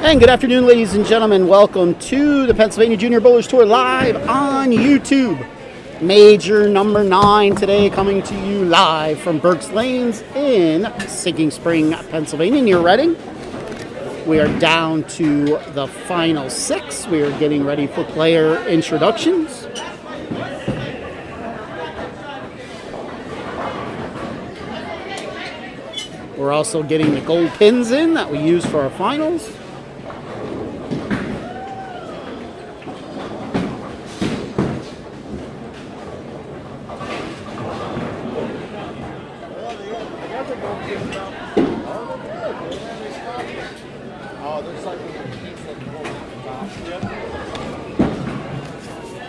And good afternoon, ladies and gentlemen. Welcome to the Pennsylvania Junior Bowlers Tour live on YouTube. Major number 9 today, coming to you live from Berks Lanes in Sinking Spring, Pennsylvania, near Reading. We are down to the final 6. We are getting ready for player introductions. We're also getting the gold pins in that we use for our finals.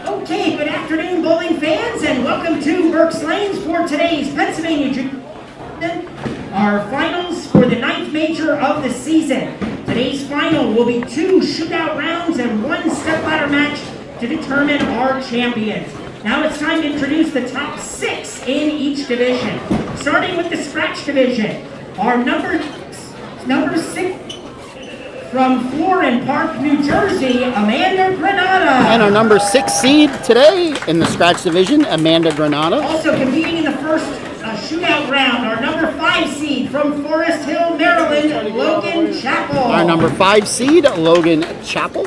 Okay, good afternoon, bowling fans, and welcome to Berks Lanes for today's Pennsylvania Junior. Our finals for the 9th major of the season. Today's final will be 2 shootout rounds and 1 stepladder match to determine our champions. Now it's time to introduce the top 6 in each division. Starting with the scratch division, our number 6 from Florin Park, New Jersey, Amanda Granata. And our number 6 seed today in the scratch division, Amanda Granata. Also competing in the first shootout round, our number 5 seed from Forest Hill, Maryland, Logan Chappell. Our number 5 seed, Logan Chappell.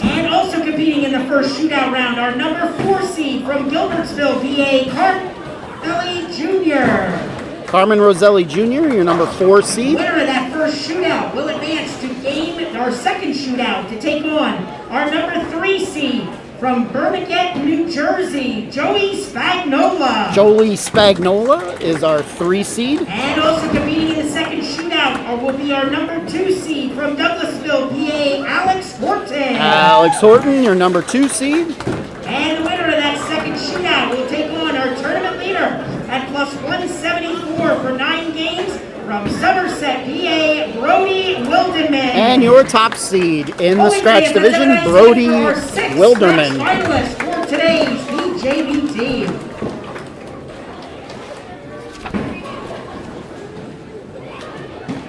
And also competing in the first shootout round, our number 4 seed from Gilbertsville, PA, Carmen Jr. Carmen Roselli Jr., your number 4 seed. Winner of that first shootout will advance to game our second shootout to take on our number 3 seed from Birmingham, New Jersey, Joey Spagnola. Joey Spagnola is our 3 seed. And also competing in the second shootout will be our number 2 seed from Douglasville, PA, Alex Horton. Alex Horton, your number 2 seed. And the winner of that second shootout will take on our tournament leader at plus 174 for 9 games from Somerset, PA, Brody Wilderman. And your top seed in the scratch division, Brody Wilderman. Finalist for today's PJBT.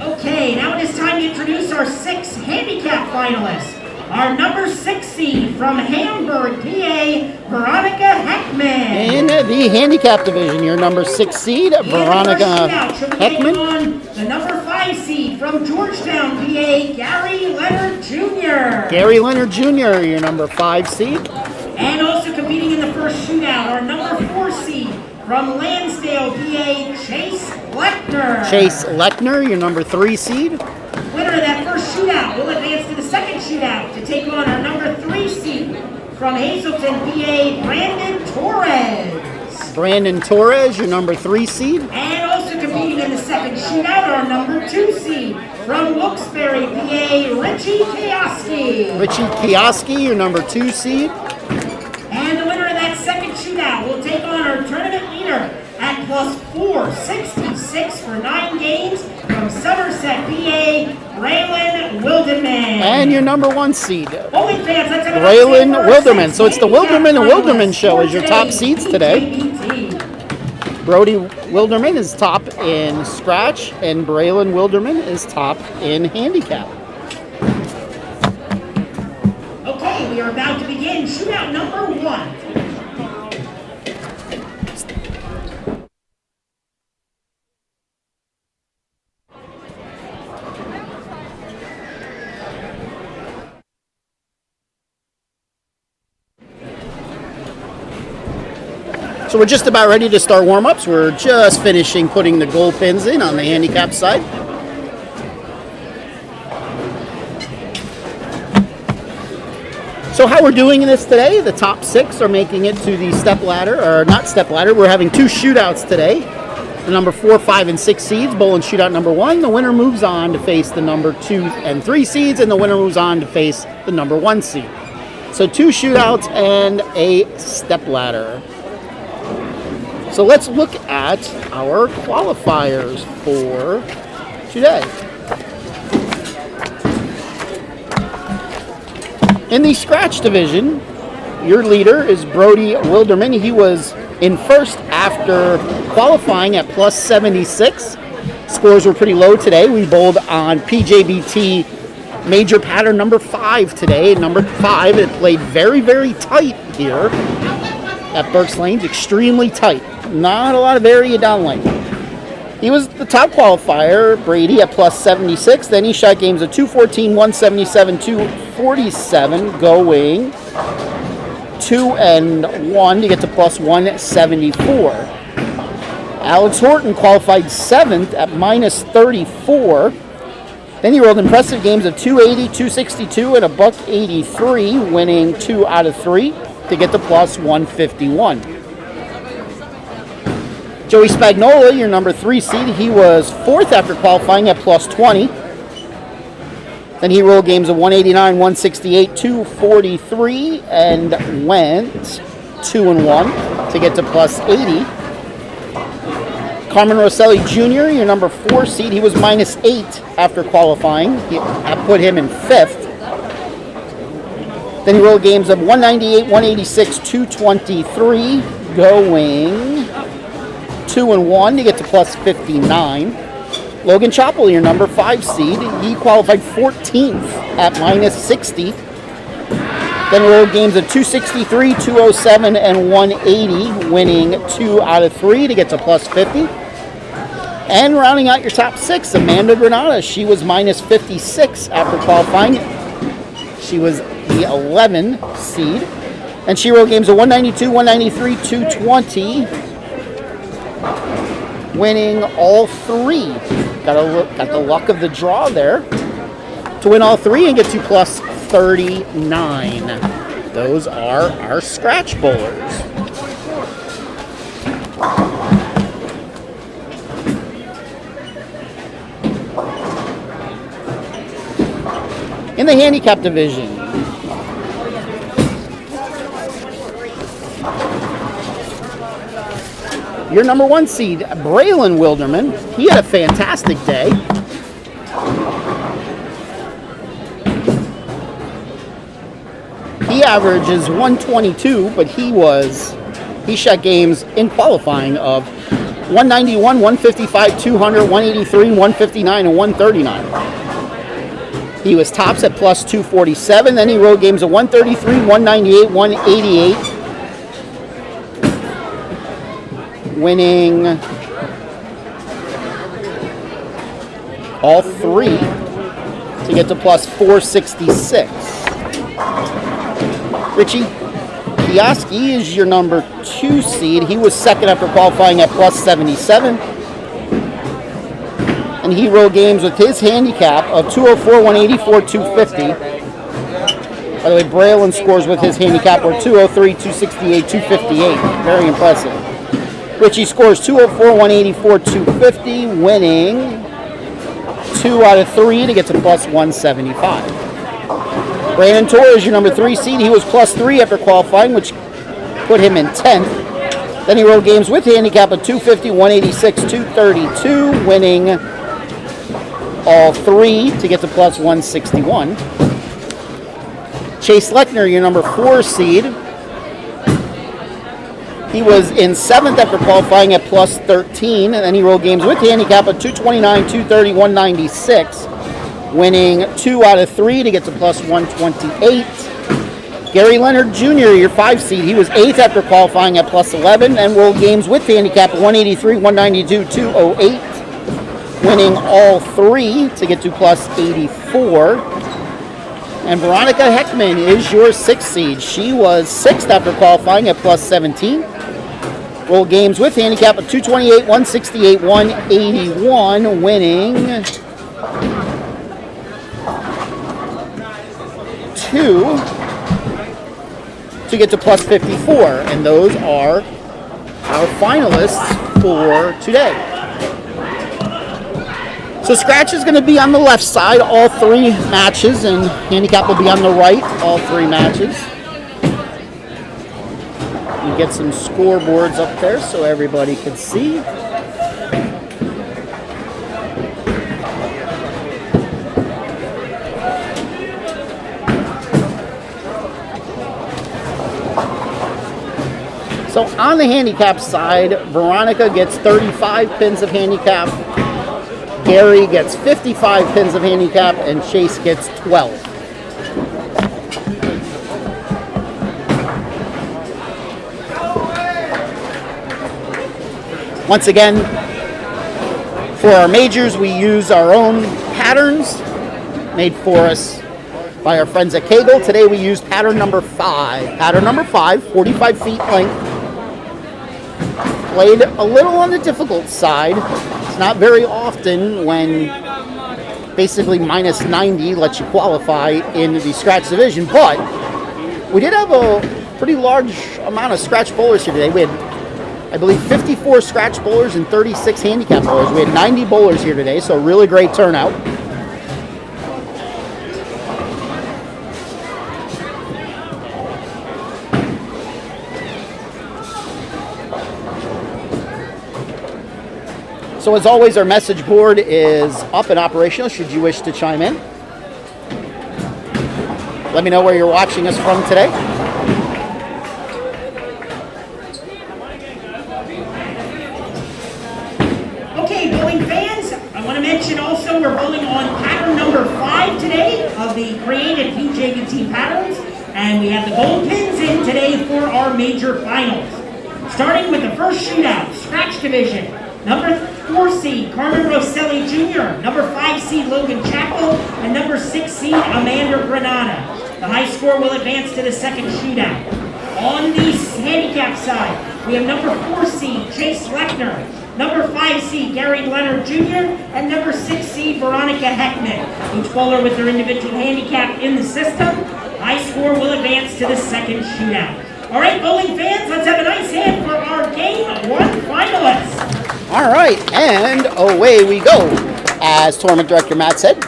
Okay, now it is time to introduce our 6 handicap finalists. Our number 6 seed from Hamburg, PA, Veronica Heckman. In the handicap division, your number 6 seed, Veronica Heckman. On the number 5 seed from Georgetown, PA, Gary Leonard Jr. Gary Leonard Jr., your number 5 seed. And also competing in the first shootout, our number 4 seed from Lansdale, PA, Chase Lechner. Chase Lechner, your number 3 seed. Winner of that first shootout will advance to the second shootout to take on our number 3 seed from Hazleton, PA, Brandon Torres. Brandon Torres, your number 3 seed. And also competing in the second shootout, our number 2 seed from Wilkes-Barre, PA, Richie Kioski. Richie Kioski, your number 2 seed. And the winner of that second shootout will take on our tournament leader at plus 466 for 9 games from Somerset, PA, Braylon Wilderman. And your number 1 seed, Bowling fans, let's have Braylon Wilderman. So it's the Wilderman and Wilderman show as your top seeds today. Brody Wilderman is top in scratch, and Braylon Wilderman is top in handicap. Okay, we are about to begin shootout number 1. So we're just about ready to start warm-ups. We're just finishing putting the gold pins in on the handicap side. So how we're doing this today, the top 6 are making it to the step ladder, or not step ladder. We're having 2 shootouts today. The number 4, 5, and 6 seeds bowl in shootout number 1. The winner moves on to face the number 2 and 3 seeds, and the winner moves on to face the number 1 seed. So 2 shootouts and a step ladder. So let's look at our qualifiers for today. In the scratch division, your leader is Brody Wilderman. He was in first after qualifying at plus 76. Scores were pretty low today. We bowled on PJBT Major pattern number 5 today. Number 5, it played very, very tight here at Berks Lanes. Extremely tight. Not a lot of area down lane. He was the top qualifier, Brady, at plus 76. Then he shot games of 214, 177, 247, going 2 and 1 to get to plus 174. Alex Horton qualified 7th at minus 34. Then he rolled impressive games of 280, 262, and a buck 83, winning 2 out of 3 to get to plus 151. Joey Spagnola, your number 3 seed, he was 4th after qualifying at plus 20. Then he rolled games of 189, 168, 243, and went 2 and 1 to get to plus 80. Carmen Rosselli Jr., your number 4 seed, he was minus 8 after qualifying. That put him in 5th. Then he rolled games of 198, 186, 223, going 2 and 1 to get to plus 59. Logan Chappell, your number 5 seed, he qualified 14th at minus 60. Then rolled games of 263, 207, and 180, winning 2 out of 3 to get to plus 50. And rounding out your top 6, Amanda Granada. She was minus 56 after qualifying. She was the 11 seed. And she rolled games of 192, 193, 220, winning all 3. Got the luck of the draw there to win all 3 and get to plus 39. Those are our scratch bowlers. In the handicap division, your number 1 seed, Braylon Wilderman, he had a fantastic day. He averages 122, but he shot games in qualifying of 191, 155, 200, 183, 159, and 139. He was tops at plus 247. Then he rolled games of 133, 198, 188, winning all 3 to get to plus 466. Richie Kioski is your number 2 seed. He was 2nd after qualifying at plus 77. And he rolled games with his handicap of 204, 184, 250. By the way, Braylon scores with his handicap were 203, 268, 258. Very impressive. Richie scores 204, 184, 250, winning 2 out of 3 to get to plus 175. Brandon Torres, your number 3 seed. He was plus 3 after qualifying, which put him in 10th. Then he rolled games with handicap of 250, 186, 232, winning all 3 to get to plus 161. Chase Lechner, your number 4 seed. He was in 7th after qualifying at plus 13, and then he rolled games with handicap of 229, 230, 196, winning 2 out of 3 to get to plus 128. Gary Leonard Jr., your 5 seed. He was 8th after qualifying at plus 11, and rolled games with handicap of 183, 192, 208. Winning all 3 to get to plus 84. And Veronica Heckman is your 6th seed. She was 6th after qualifying at plus 17. Roll games with handicap of 228, 168, 181, winning 2 to get to plus 54. And those are our finalists for today. So scratch is going to be on the left side, all 3 matches, and handicap will be on the right, all 3 matches. We get some scoreboards up there so everybody can see. So on the handicap side, Veronica gets 35 pins of handicap. Gary gets 55 pins of handicap, and Chase gets 12. Once again, for our majors, we use our own patterns made for us by our friends at Kegel. Today we used pattern number 5. Pattern number 5, 45 feet length. Played a little on the difficult side. It's not very often when basically minus 90 lets you qualify in the scratch division, but we did have a pretty large amount of scratch bowlers here today. We had, I believe, 54 scratch bowlers and 36 handicap bowlers. We had 90 bowlers here today, so a really great turnout. So as always, our message board is up and operational should you wish to chime in. Let me know where you're watching us from today. Okay, bowling fans, I want to mention also we're bowling on pattern number 5 today of the created PJBT patterns, and we have the gold pins in today for our major finals. Starting with the first shootout, scratch division, number 4 seed Carmen Rosselli Jr., number 5 seed Logan Chappell, and number 6 seed Amanda Granada. The high score will advance to the second shootout. On the handicap side, we have number 4 seed Chase Lechner, number 5 seed Gary Leonard Jr., and number 6 seed Veronica Heckman. Each bowler with their individual handicap in the system. High score will advance to the second shootout. All right, bowling fans, let's have a nice hand for our Game 1 finalists. All right, and away we go. As Tournament Director Matt said,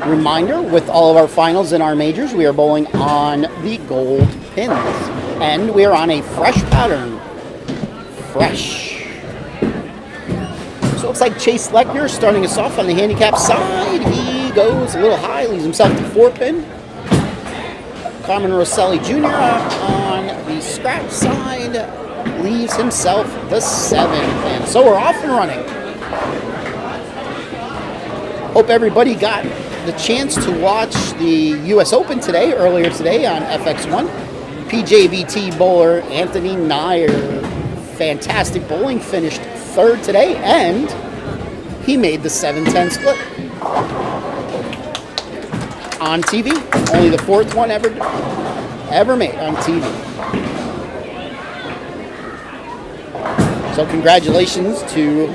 reminder, with all of our finals and our majors, we are bowling on the gold pins. And we are on a fresh pattern. Fresh. So it looks like Chase Lechner starting us off on the handicap side. He goes a little high, leaves himself to 4-pin. Carmen Rosselli Jr. on the scratch side leaves himself the 7-pin. So we're off and running. Hope everybody got the chance to watch the U.S. Open today, earlier today on FX1. PJBT bowler Anthony Nair, fantastic bowling, finished 3rd today, and he made the 7-10 split. On TV, only the 4th one ever made on TV. So congratulations to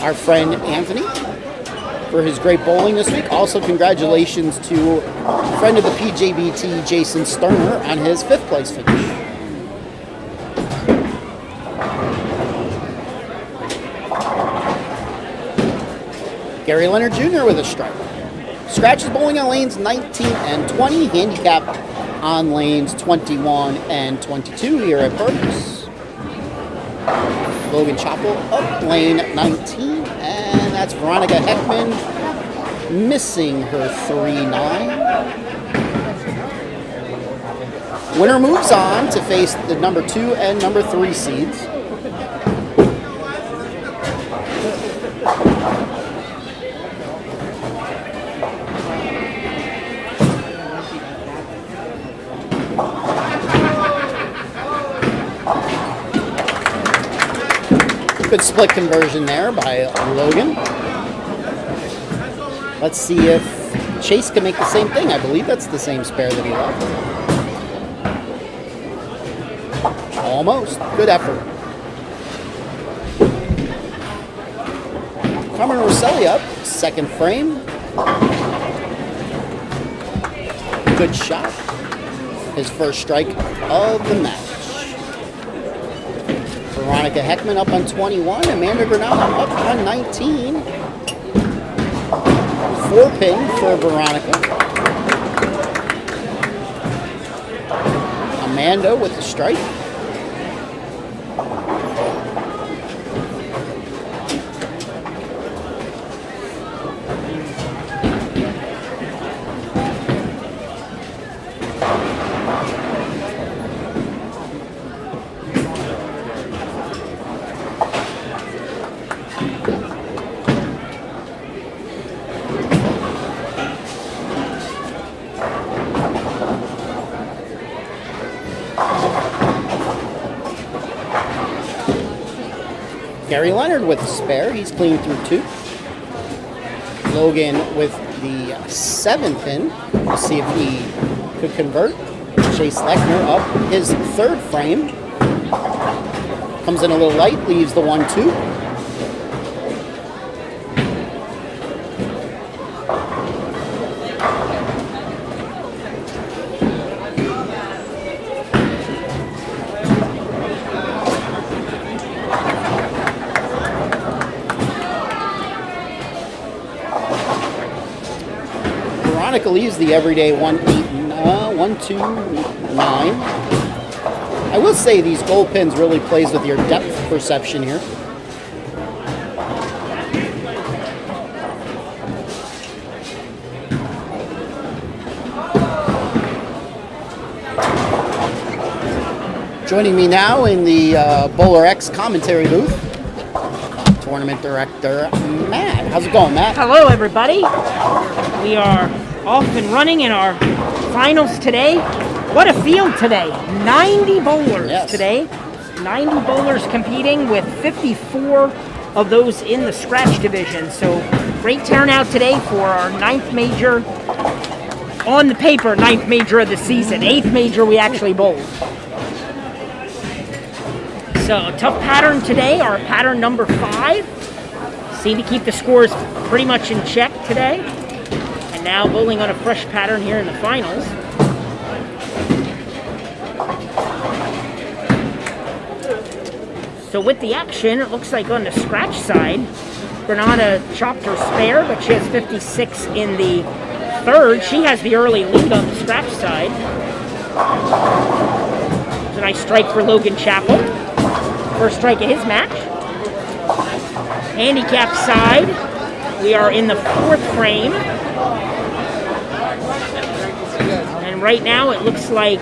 our friend Anthony for his great bowling this week. Also congratulations to a friend of the PJBT, Jason Sterner, on his 5th place finish. Gary Leonard Jr. with a strike. Scratches bowling on lanes 19 and 20. Handicap on lanes 21 and 22 here at Berks. Logan Chappell up lane 19. And that's Veronica Heckman missing her 3-9. Winner moves on to face the number 2 and number 3 seeds. Good split conversion there by Logan. Let's see if Chase can make the same thing. I believe that's the same spare that he left. Almost. Good effort. Carmen Rosselli up. 2nd frame. Good shot. His first strike of the match. Veronica Heckman up on 21. Amanda Granada up on 19. 4-pin for Veronica. Amanda with the strike. Gary Leonard with a spare. He's clean through 2. Logan with the 7 pin. We'll see if he could convert. Chase Lechner up his 3rd frame. Comes in a little light, leaves the 1-2. Veronica leaves the everyday 1-2-9. I will say these gold pins really plays with your depth perception here. Joining me now in the Bowler X commentary booth, Tournament Director Matt. How's it going, Matt? Hello, everybody. We are off and running in our finals today. What a field today. 90 bowlers today. 90 bowlers competing with 54 of those in the scratch division. So great turnout today for our 9th major, on the paper, 9th major of the season. 8th major we actually bowled. So a tough pattern today, our pattern number 5. Seem to keep the scores pretty much in check today. And now bowling on a fresh pattern here in the finals. So with the action, it looks like on the scratch side, Granada chopped her spare, but she has 56 in the 3rd. She has the early lead on the scratch side. It's a nice strike for Logan Chappell. First strike of his match. Handicap side, we are in the 4th frame. And right now it looks like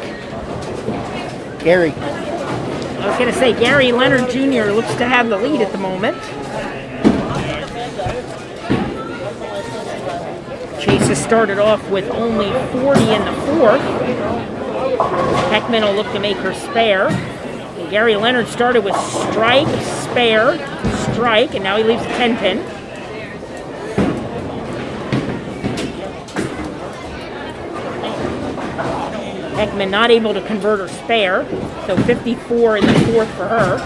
Gary. I was going to say Gary Leonard Jr. looks to have the lead at the moment. Chase has started off with only 40 in the 4th. Heckman will look to make her spare. And Gary Leonard started with strike, spare, strike, and now he leaves a 10 pin. Heckman not able to convert her spare, so 54 in the 4th for her.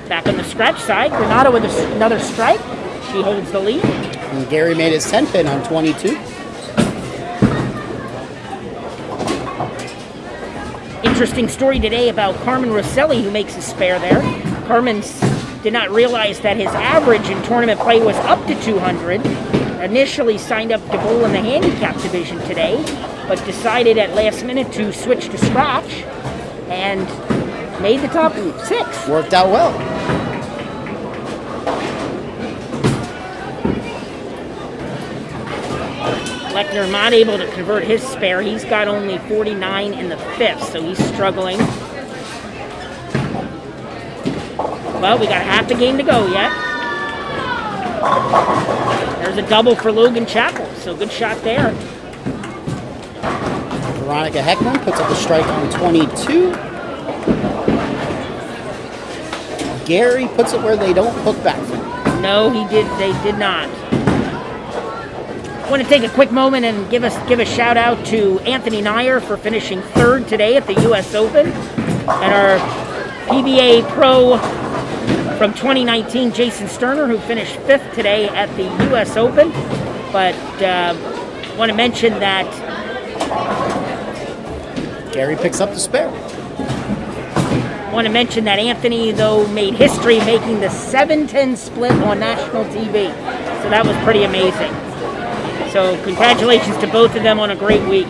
Back on the scratch side, Granada with another strike. She holds the lead. And Gary made his 10 pin on 22. Interesting story today about Carmen Rosselli, who makes a spare there. Carmen did not realize that his average in tournament play was up to 200. Initially signed up to bowl in the handicap division today, but decided at last minute to switch to scratch and made the top 6. Worked out well. Lechner not able to convert his spare. He's got only 49 in the 5th, so he's struggling. Well, we got half the game to go yet. There's a double for Logan Chappell, so good shot there. Veronica Heckman puts up a strike on 22. Gary puts it where they don't hook back from. No, they did not. I want to take a quick moment and give a shout out to Anthony Nyer for finishing 3rd today at the U.S. Open. And our PBA Pro from 2019, Jason Sterner, who finished 5th today at the U.S. Open. But want to mention that Gary picks up the spare. Want to mention that Anthony, though, made history making the 7-10 split on national TV. So that was pretty amazing. So congratulations to both of them on a great week.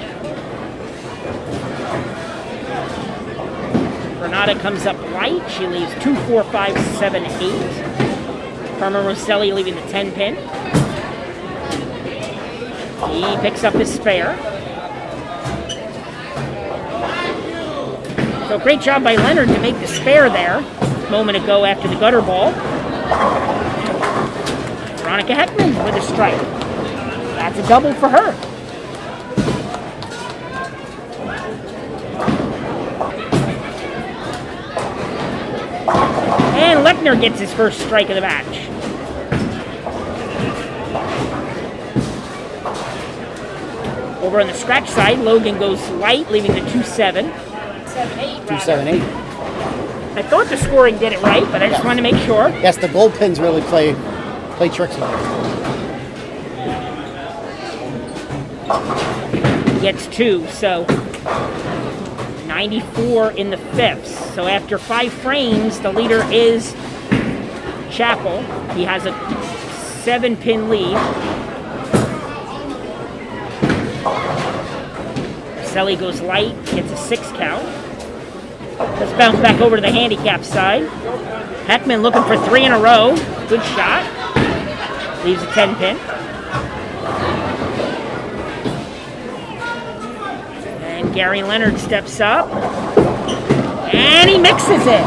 Granada comes up light. She leaves 2, 4, 5, 7, 8. Carmen Rosselli leaving the 10 pin. He picks up his spare. So great job by Leonard to make the spare there a moment ago after the gutter ball. Veronica Heckman with a strike. That's a double for her. And Lechner gets his first strike of the match. Over on the scratch side, Logan goes light, leaving the 2-7. 7-8. 2-7-8. I thought the scoring did it right, but I just wanted to make sure. Yes, the gold pins really play tricks with it. He gets 2, so 94 in the fifths. So after 5 frames, the leader is Chappell. He has a 7-pin lead. Selly goes light, gets a 6 count. Let's bounce back over to the handicap side. Heckman looking for 3 in a row. Good shot. Leaves a 10-pin. And Gary Leonard steps up. And he mixes it.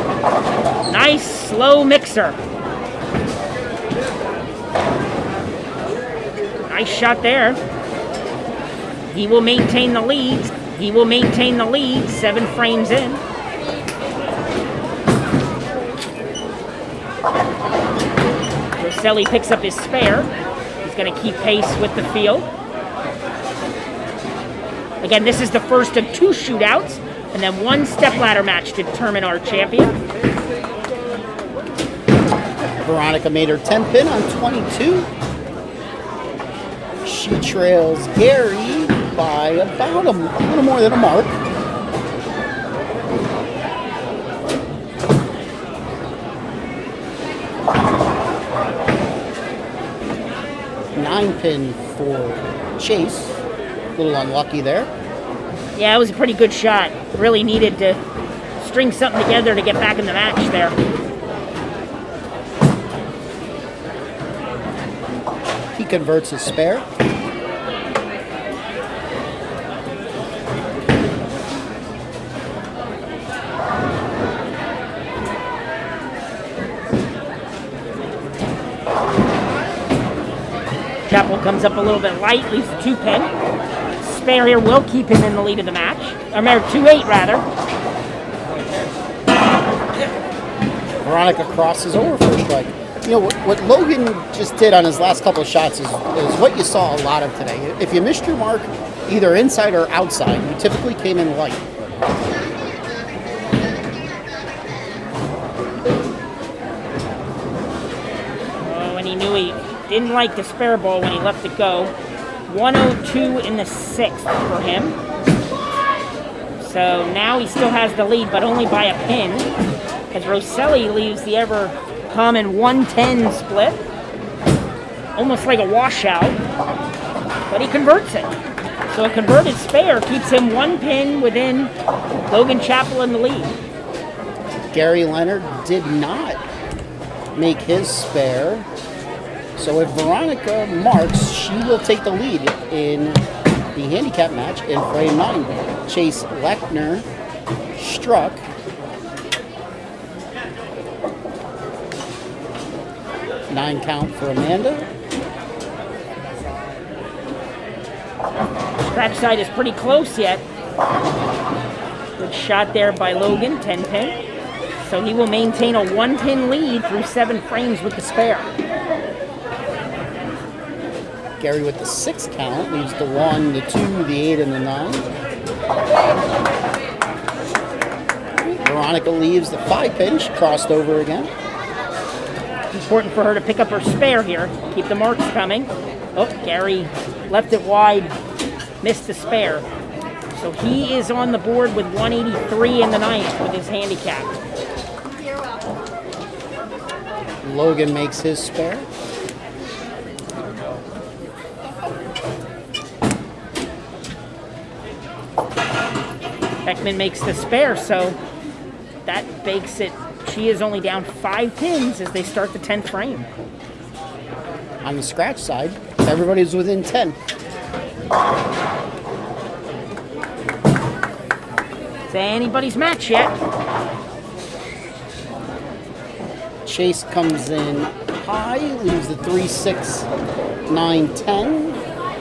Nice slow mixer. Nice shot there. He will maintain the lead. 7 frames in. Rosselli picks up his spare. He's going to keep pace with the field. Again, this is the first of 2 shootouts, and then 1 stepladder match to determine our champion. Veronica made her 10-pin on 22. She trails Gary by about a little more than a mark. Nine-pin for Chase. A little unlucky there. Yeah, it was a pretty good shot. Really needed to string something together to get back in the match there. He converts his spare. Chappell comes up a little bit light, leaves the 2-pin. Spare here will keep him in the lead of the match. Or 2-8 rather. Veronica crosses over for a strike. You know, what Logan just did on his last couple of shots is what you saw a lot of today. If you missed your mark, either inside or outside, you typically came in light. Oh, and he knew he didn't like the spare ball when he left it go. 102 in the 6th for him. So now he still has the lead, but only by a pin, as Rosselli leaves the ever common 110 split. Almost like a washout, but he converts it. So a converted spare keeps him 1 pin within Logan Chappell in the lead. Gary Leonard did not make his spare. So if Veronica marks, she will take the lead in the handicap match in frame 9. Chase Lechner struck. Nine count for Amanda. Scratch side is pretty close yet. Good shot there by Logan, 10-pin. So he will maintain a 1-pin lead through 7 frames with the spare. Gary with the 6 count leaves the 1, the 2, the 8, and the 9. Veronica leaves the 5-pin. She crossed over again. Important for her to pick up her spare here. Keep the marks coming. Oh, Gary left it wide, missed the spare. So he is on the board with 183 in the 9th with his handicap. Logan makes his spare. Heckman makes the spare, so that makes it. She is only down 5 pins as they start the 10th frame. On the scratch side, everybody's within 10. It's anybody's match yet. Chase comes in high, leaves the 3, 6, 9, 10.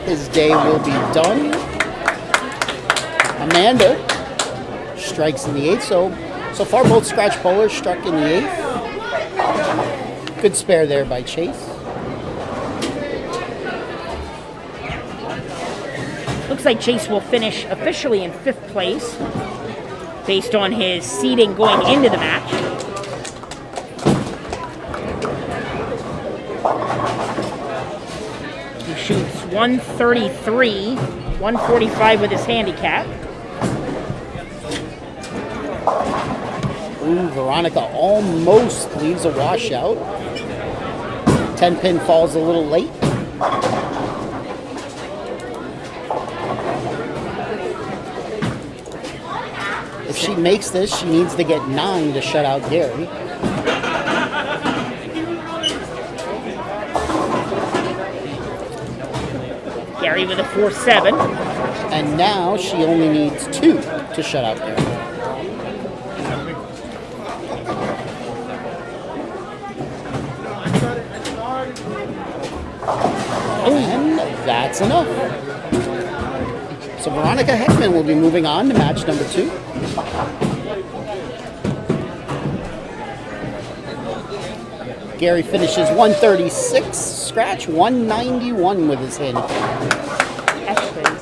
His day will be done. Amanda strikes in the 8th, so far both scratch bowlers struck in the 8th. Good spare there by Chase. Looks like Chase will finish officially in 5th place based on his seeding going into the match. He shoots 133, 145 with his handicap. Ooh, Veronica almost leaves a washout. 10-pin falls a little late. If she makes this, she needs to get 9 to shut out Gary. Gary with a 4-7. And now she only needs 2 to shut out Gary. And that's enough. So Veronica Heckman will be moving on to match number 2. Gary finishes 136, scratch 191 with his handicap. Excellent.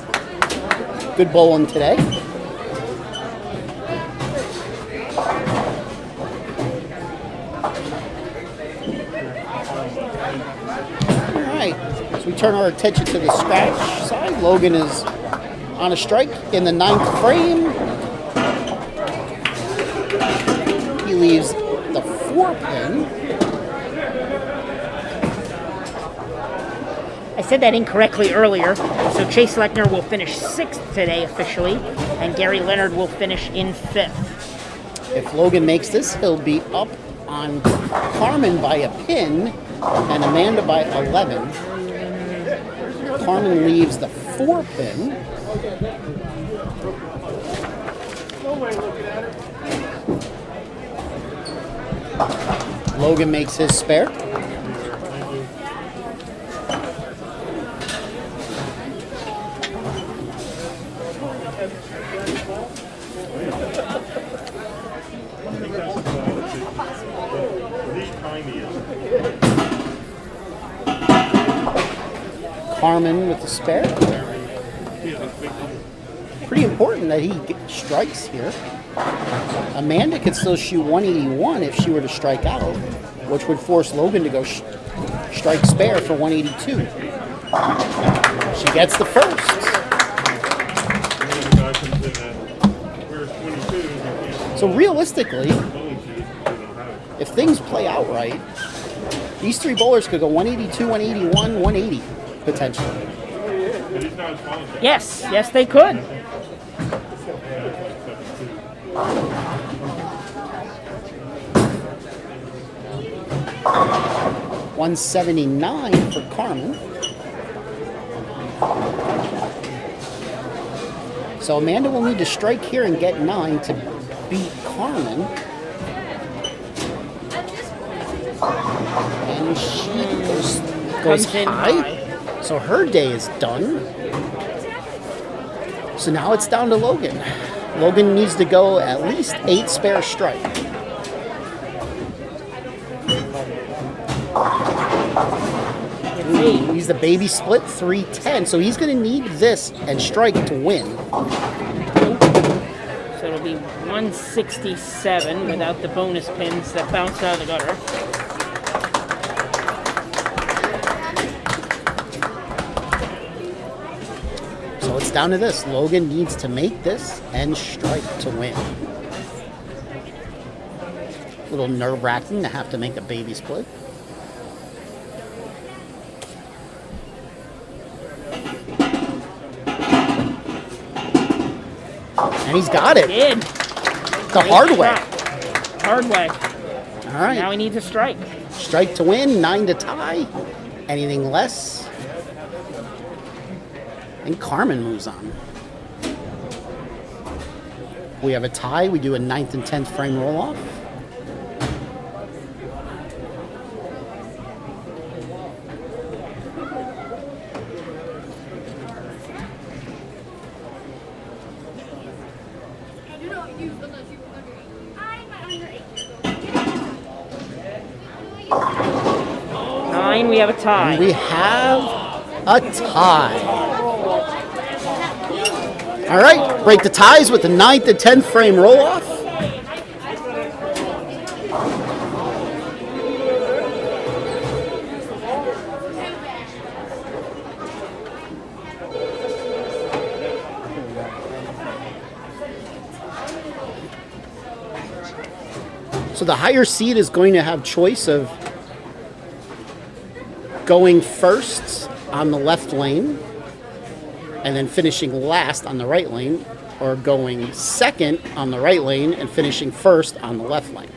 Good bowling today. All right, so we turn our attention to the scratch side. Logan is on a strike in the 9th frame. He leaves the 4-pin. I said that incorrectly earlier. So Chase Lechner will finish 6th today officially, and Gary Leonard will finish in 5th. If Logan makes this, he'll be up on Carmen by a pin and Amanda by 11. Carmen leaves the 4-pin. Logan makes his spare. Carmen with the spare. Pretty important that he strikes here. Amanda could still shoot 181 if she were to strike out, which would force Logan to go strike spare for 182. She gets the first. So realistically, if things play out right, these 3 bowlers could go 182, 181, 180 potentially. Yes, yes they could. $179 for Carmen. So Amanda will need to strike here and get 9 to beat Carmen. And she goes Comes in high. So her day is done. So now it's down to Logan. Logan needs to go at least 8 spare strike. Ooh, he's the baby split 310. So he's going to need this and strike to win. So it'll be 167 without the bonus pins that bounce out of the gutter. So it's down to this. Logan needs to make this and strike to win. A little nerve-wracking to have to make a baby split. And he's got it. He did. The hard way. Hard way. All right. Now he needs a strike. Strike to win, 9 to tie. Anything less, and Carmen moves on. We have a tie. We do a 9th and 10th frame roll-off. 9, we have a tie. We have a tie. All right, break the ties with the 9th and 10th frame roll-off. So the higher seed is going to have choice of going first on the left lane and then finishing last on the right lane, or going second on the right lane and finishing first on the left lane.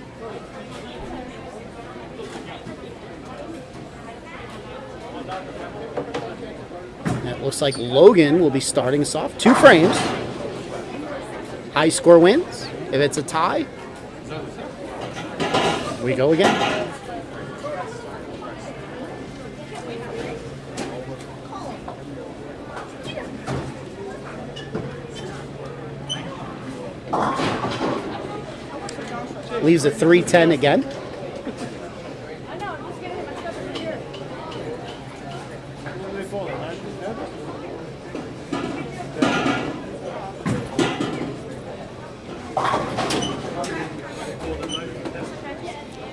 And it looks like Logan will be starting us off. 2 frames. High score wins. If it's a tie, we go again. Leaves a 3-10 again.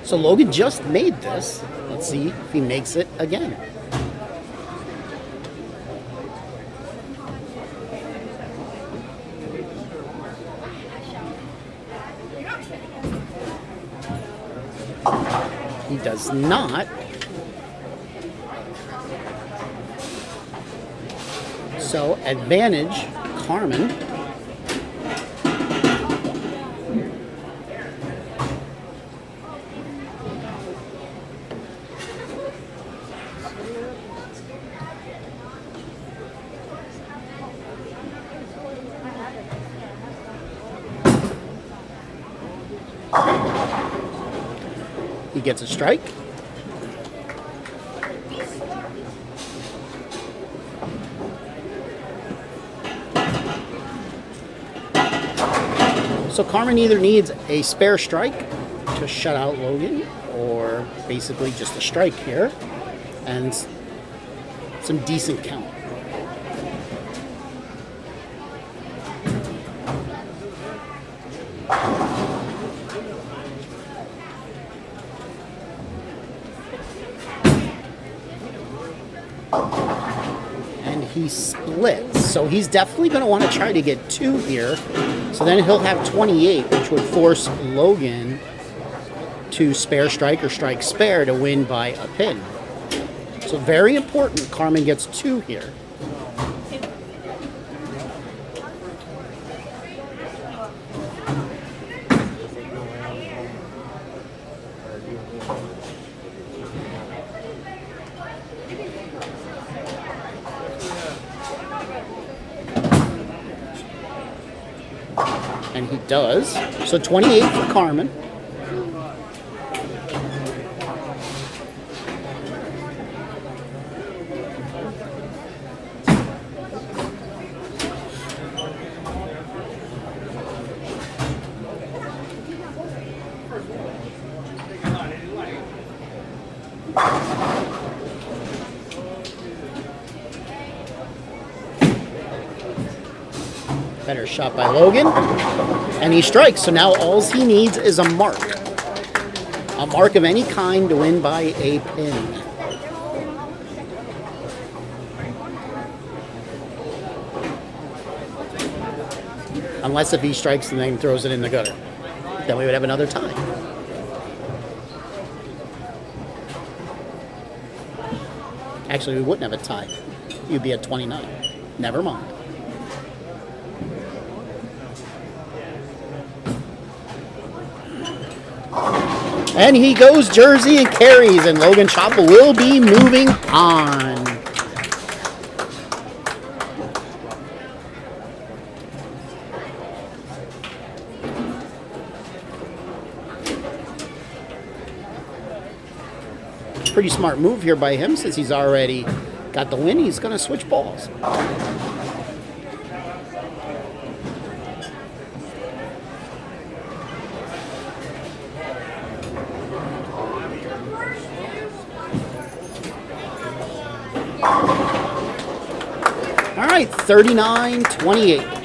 So Logan just made this. Let's see if he makes it again. He does not. So advantage, Carmen. He gets a strike. So Carmen either needs a spare strike to shut out Logan, or basically just a strike here and some decent count. He splits, so he's definitely going to want to try to get 2 here. So then he'll have 28, which would force Logan to spare strike or strike spare to win by a pin. So very important, Carmen gets 2 here. And he does. So 28 for Carmen. Better shot by Logan. And he strikes. So now all he needs is a mark. A mark of any kind to win by a pin. Unless if he strikes and then throws it in the gutter. Then we would have another tie. Actually, we wouldn't have a tie. You'd be at 29. Never mind. And he goes Jersey and carries, and Logan Chapel will be moving on. Pretty smart move here by him, since he's already got the win. He's going to switch balls. All right, 39-28.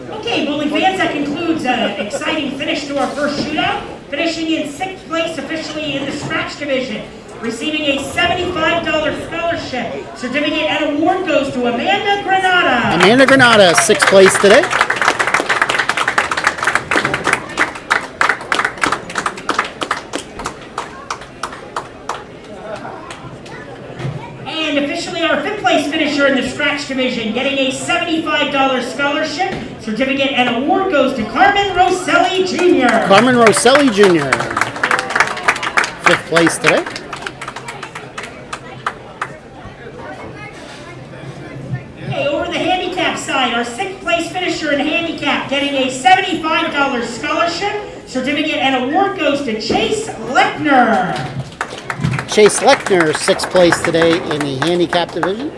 Okay, bowling fans, that concludes an exciting finish to our first shootout. Finishing in 6th place officially in the scratch division. Receiving a $75 scholarship certificate and award goes to Amanda Granada. Amanda Granada, 6th place today. And officially our 5th place finisher in the scratch division, getting a $75 scholarship certificate and award goes to Carmen Rosselli Jr. Carmen Rosselli Jr., 5th place today. Okay, over the handicap side, our 6th place finisher in handicap, getting a $75 scholarship certificate and award goes to Chase Lechner. Chase Lechner, 6th place today in the handicap division.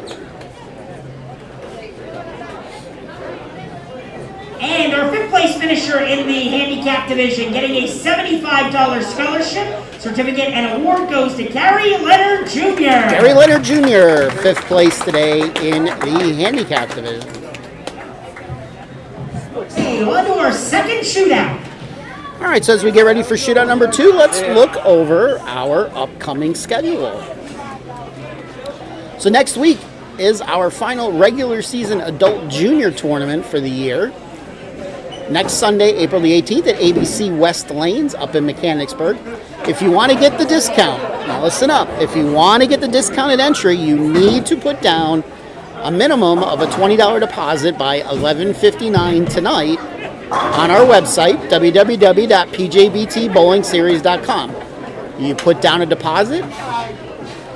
And our 5th place finisher in the handicap division, getting a $75 scholarship certificate and award goes to Gary Leonard Jr. Gary Leonard Jr., 5th place today in the handicap division. Okay, on to our second shootout. All right, so as we get ready for shootout number 2, let's look over our upcoming schedule. So next week is our final regular season adult junior tournament for the year. Next Sunday, April the 18th at ABC West Lanes up in Mechanicsburg. If you want to get the discount, now listen up, if you want to get the discounted entry, you need to put down a minimum of a $20 deposit by 11:59 tonight on our website, www.pjbtbowlingseries.com. You put down a deposit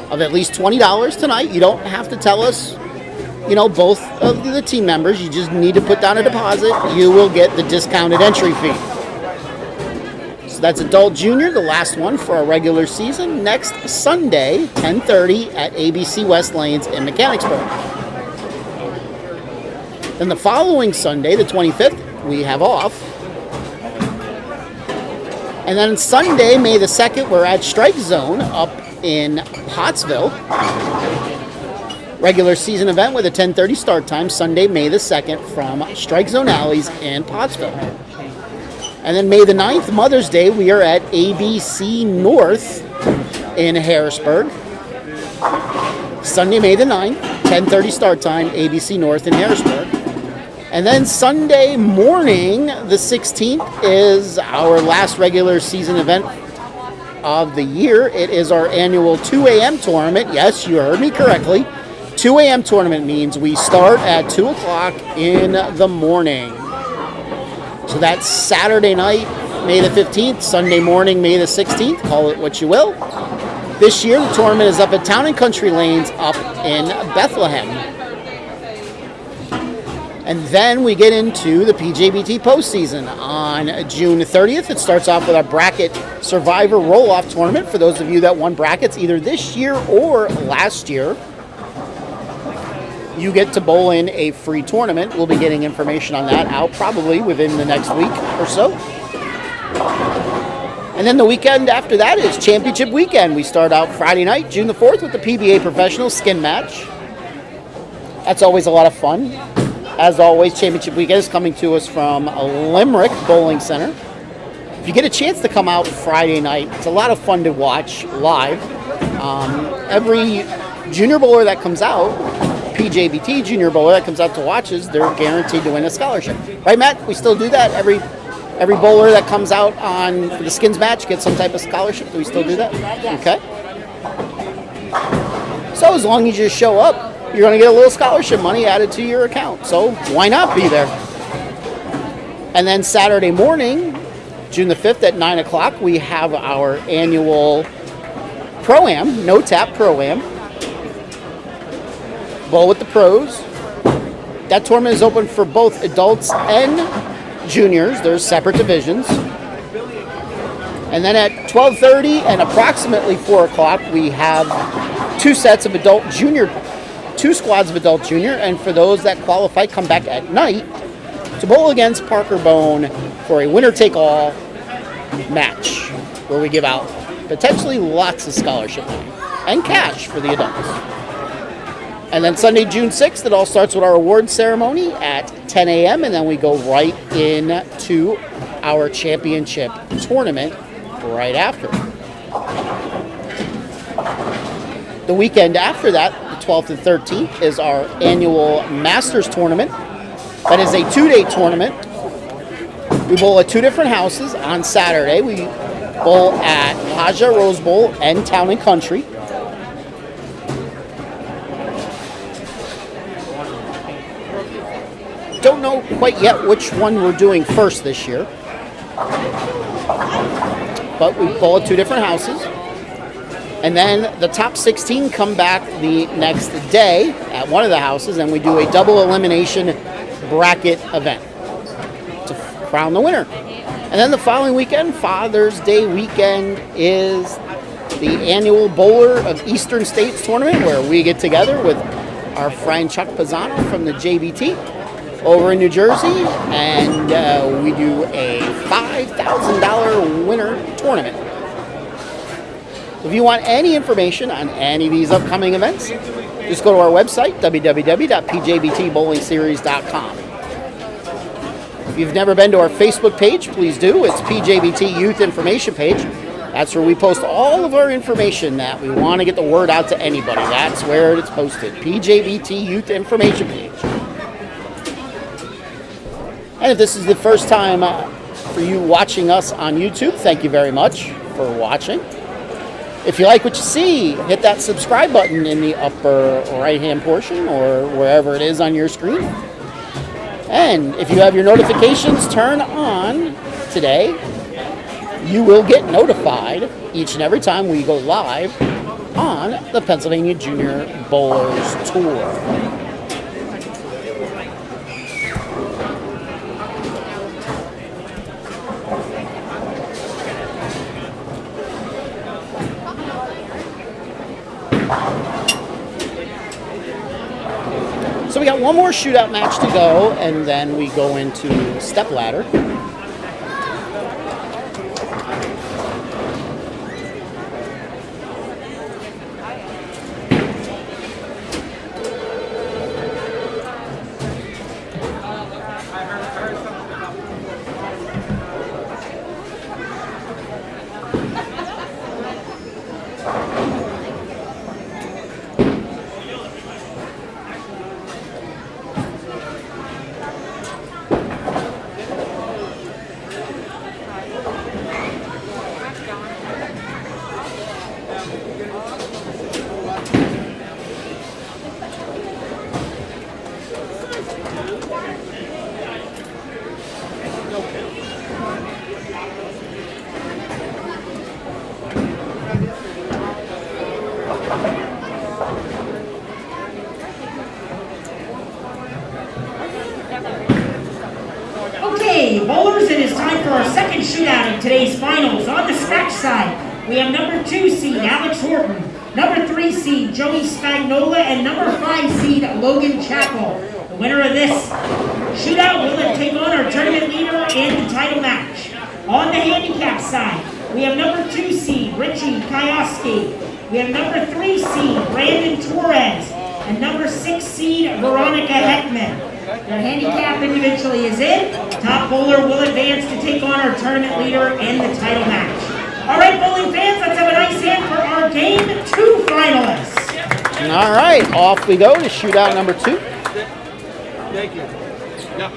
of at least $20 tonight. You don't have to tell us, both of the team members. You just need to put down a deposit. You will get the discounted entry fee. So that's adult junior, the last one for our regular season. Next Sunday, 10:30 at ABC West Lanes in Mechanicsburg. Then the following Sunday, the 25th, we have off. And then Sunday, May the 2nd, we're at Strike Zone up in Pottsville. Regular season event with a 10:30 start time, Sunday, May the 2nd from Strike Zone Alleys in Pottsville. And then May the 9th, Mother's Day, we are at ABC North in Harrisburg. Sunday, May the 9th, 10:30 start time, ABC North in Harrisburg. And then Sunday morning, the 16th, is our last regular season event of the year. It is our annual 2 a.m. tournament. Yes, you heard me correctly. 2 a.m. tournament means we start at 2 o'clock in the morning. So that's Saturday night, May the 15th, Sunday morning, May the 16th. Call it what you will. This year, the tournament is up at Town and Country Lanes up in Bethlehem. And then we get into the PJBT postseason on June 30th. It starts off with our bracket survivor roll-off tournament for those of you that won brackets either this year or last year. You get to bowl in a free tournament. We'll be getting information on that out probably within the next week or so. And then the weekend after that is championship weekend. We start out Friday night, June the 4th, with the PBA Professional Skin Match. That's always a lot of fun. As always, championship weekend is coming to us from Limerick Bowling Center. If you get a chance to come out Friday night, it's a lot of fun to watch live. Every junior bowler that comes out, PJBT junior bowler that comes out to watch us, they're guaranteed to win a scholarship. Right, Matt? We still do that? Every bowler that comes out on the skins match gets some type of scholarship. Do we still do that? Okay. So as long as you show up, you're going to get a little scholarship money added to your account. So why not be there? And then Saturday morning, June the 5th at 9 o'clock, we have our annual Pro-Am, no-tap Pro-Am. Bowl with the pros. That tournament is open for both adults and juniors. There's separate divisions. And then at 12:30 and approximately 4 o'clock, we have two sets of adult junior, two squads of adult junior, and for those that qualify, come back at night to bowl against Parker Bone for a winner-take-all match where we give out potentially lots of scholarship money and cash for the adults. And then Sunday, June 6th, it all starts with our awards ceremony at 10 a.m. and then we go right into our championship tournament right after. The weekend after that, the 12th and 13th, is our annual Masters tournament. That is a 2-day tournament. We bowl at two different houses. On Saturday, we bowl at Haja Rose Bowl and Town and Country. Don't know quite yet which one we're doing first this year. But we bowl at two different houses. And then the top 16 come back the next day at one of the houses, and we do a double elimination bracket event to crown the winner. And then the following weekend, Father's Day weekend, is the annual Bowler of Eastern States tournament where we get together with our friend Chuck Pisano from the JBT over in New Jersey, and we do a $5,000 winner tournament. If you want any information on any of these upcoming events, just go to our website, www.pjbtbowlingseries.com. If you've never been to our Facebook page, please do. It's PJBT Youth Information Page. That's where we post all of our information that we want to get the word out to anybody. That's where it's posted, PJBT Youth Information Page. And if this is the first time for you watching us on YouTube, thank you very much for watching. If you like what you see, hit that subscribe button in the upper right-hand portion or wherever it is on your screen. And if you have your notifications turned on today, you will get notified each and every time we go live on the Pennsylvania Junior Bowlers Tour. So we got one more shootout match to go, and then we go into step ladder. bowlers, it is time for our second shootout of today's finals. On the scratch side, we have number 2 seed Alex Horton, number 3 seed Joey Spagnola, and number 5 seed Logan Chappell. The winner of this shootout will then take on our tournament leader in the title match. On the handicap side, we have number 2 seed Richie Kioski, we have number 3 seed Brandon Torres, and number 6 seed Veronica Heckman. Their handicap individually is in. Top bowler will advance to take on our tournament leader in the title match. All right, bowling fans, let's have a nice hand for our Game 2 finalists. All right, off we go to shootout number 2. Thank you. Yeah.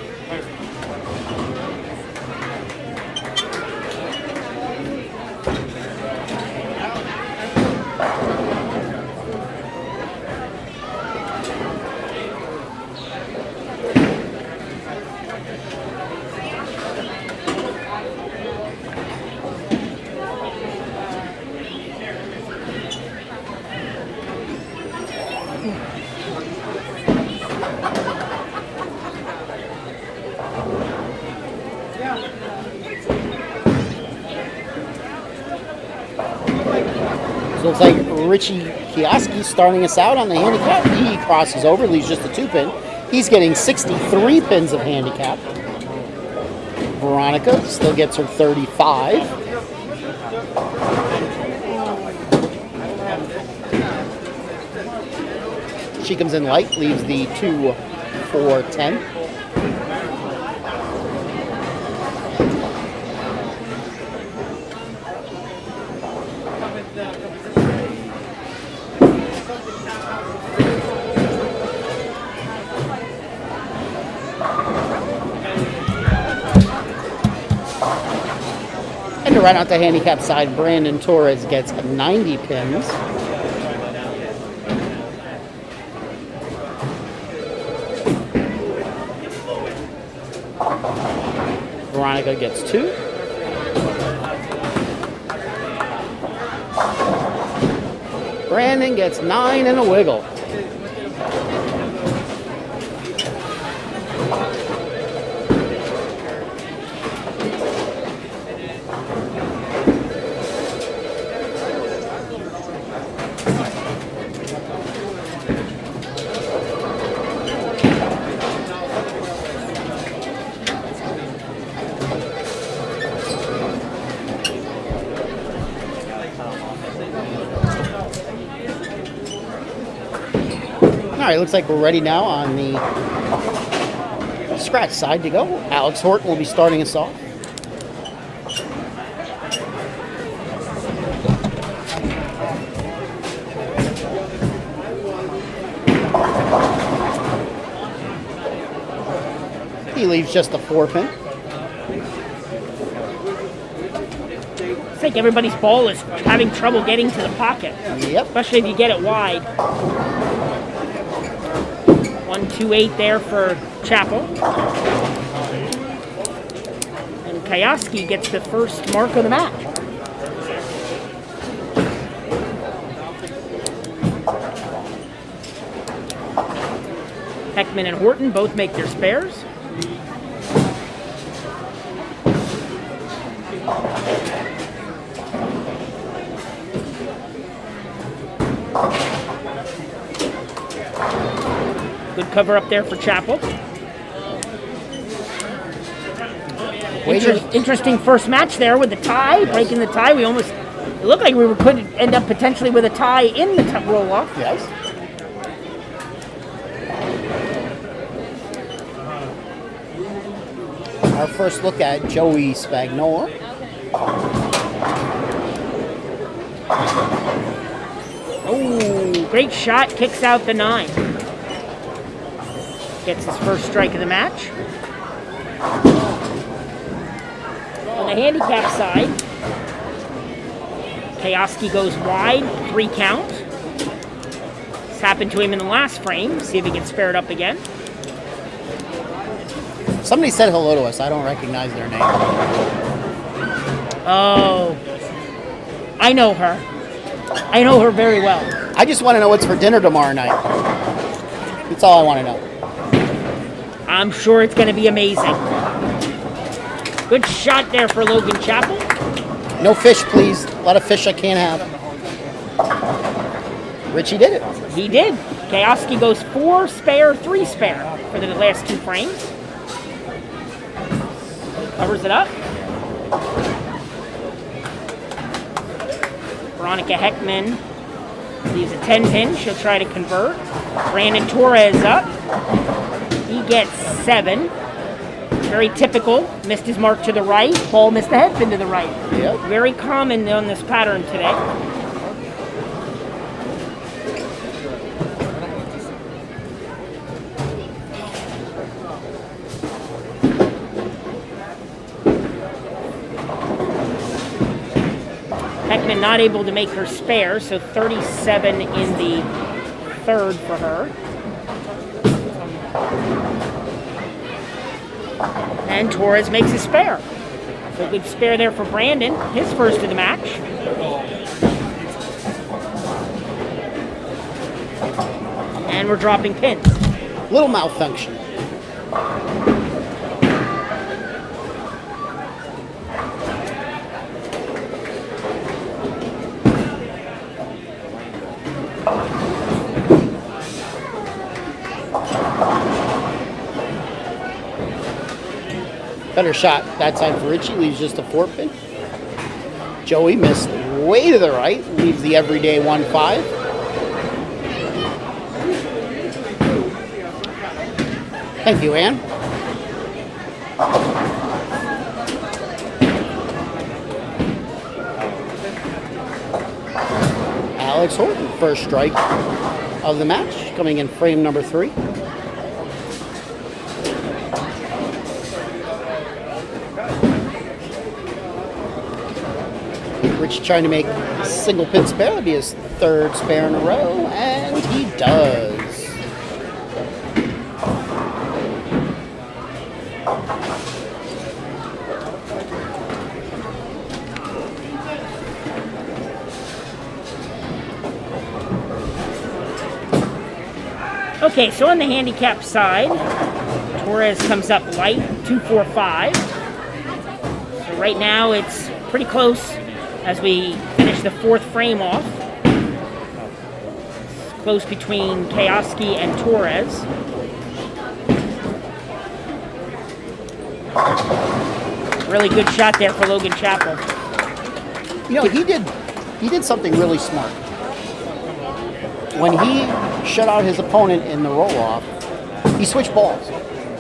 So it looks like Richie Kioski starting us out on the handicap. He crosses over, leaves just a 2-pin. He's getting 63 pins of handicap. Veronica still gets her 35. She comes in light, leaves the 2, 4, 10. And to run out the handicap side, Brandon Torres gets 90 pins. Veronica gets 2. Brandon gets 9 and a wiggle. All right, looks like we're ready now on the scratch side to go. Alex Horton will be starting us off. He leaves just a 4-pin. It's like everybody's ball is having trouble getting to the pocket. Yep. Especially if you get it wide. 1-2-8 there for Chappell. And Kioski gets the first mark of the match. Heckman and Horton both make their spares. Good cover up there for Chappell. Interesting first match there with the tie, breaking the tie. It looked like we could end up potentially with a tie in the roll-off. Yes. Our first look at Joey Spagnola. Oh, great shot, kicks out the 9. Gets his first strike of the match. On the handicap side, Kioski goes wide, 3 count. This happened to him in the last frame. See if he can spare it up again. Somebody said hello to us. I don't recognize their name. Oh, I know her. I know her very well. I just want to know what's for dinner tomorrow night. That's all I want to know. I'm sure it's going to be amazing. Good shot there for Logan Chappell. No fish, please. A lot of fish I can't have. Richie did it. He did. Kayoski goes 4 spare, 3 spare for the last 2 frames. Covers it up. Veronica Heckman leaves a 10 pin. She'll try to convert. Brandon Torres up. He gets 7. Very typical. Missed his mark to the right. Ball missed the head pin to the right. Yep. Very common on this pattern today. Heckman not able to make her spare, so 37 in the third for her. And Torres makes a spare. So a good spare there for Brandon, his first of the match. And we're dropping pins. Little malfunction. Better shot that side for Richie, leaves just a 4 pin. Joey missed way to the right, leaves the everyday 1-5. Thank you, Ann. Alex Horton, first strike of the match, coming in frame number 3. Rich trying to make a single pin spare. That'd be his 3rd spare in a row, and he does. Okay, so on the handicap side, Torres comes up light, 2-4-5. So right now it's pretty close as we finish the 4th frame off. It's close between Kayoski and Torres. Really good shot there for Logan Chappell. You know, he did something really smart. When he shut out his opponent in the roll-off, he switched balls.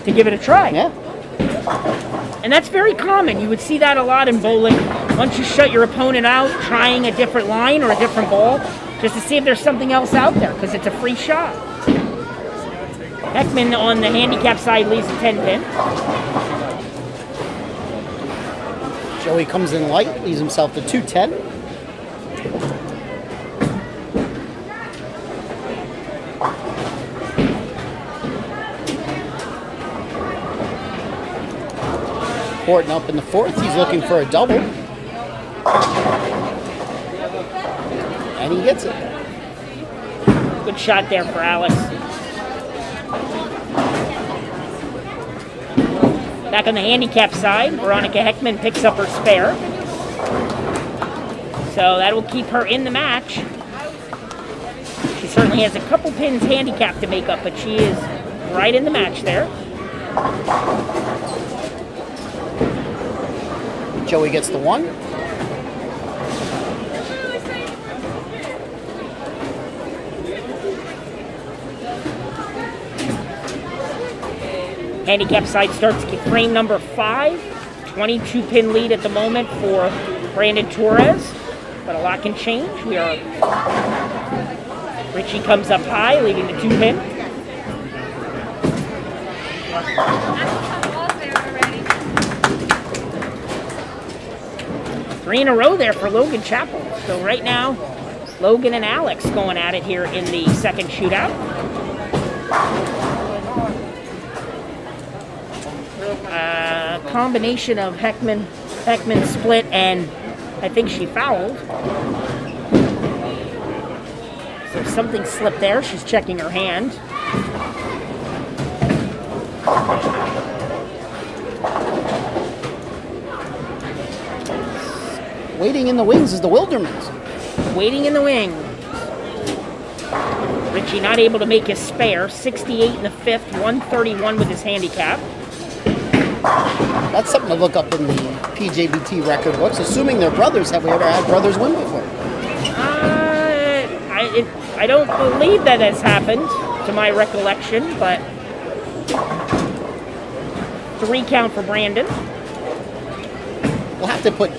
To give it a try. Yeah. And that's very common. You would see that a lot in bowling. Once you shut your opponent out, trying a different line or a different ball, just to see if there's something else out there, because it's a free shot. Heckman on the handicap side leaves a 10 pin. Joey comes in light, leaves himself to 210. Horton up in the 4th. He's looking for a double. And he gets it. Good shot there for Alex. Back on the handicap side, Veronica Heckman picks up her spare. So that will keep her in the match. She certainly has a couple pins handicap to make up, but she is right in the match there. Joey gets the 1. Handicap side starts frame number 5. 22 pin lead at the moment for Brandon Torres, but a lot can change. Richie comes up high, leaving the 2 pin. Three in a row there for Logan Chappell. So right now, Logan and Alex going at it here in the 2nd shootout. Combination of Heckman split, and I think she fouled. So something slipped there. She's checking her hand. Waiting in the wings is the Wildermans. Waiting in the wings. Richie not able to make his spare. 68 in the fifth, 131 with his handicap. That's something to look up in the PJBT record books. Assuming they're brothers, have we ever had brothers win before? I don't believe that has happened, to my recollection, but 3 count for Brandon. We'll have to put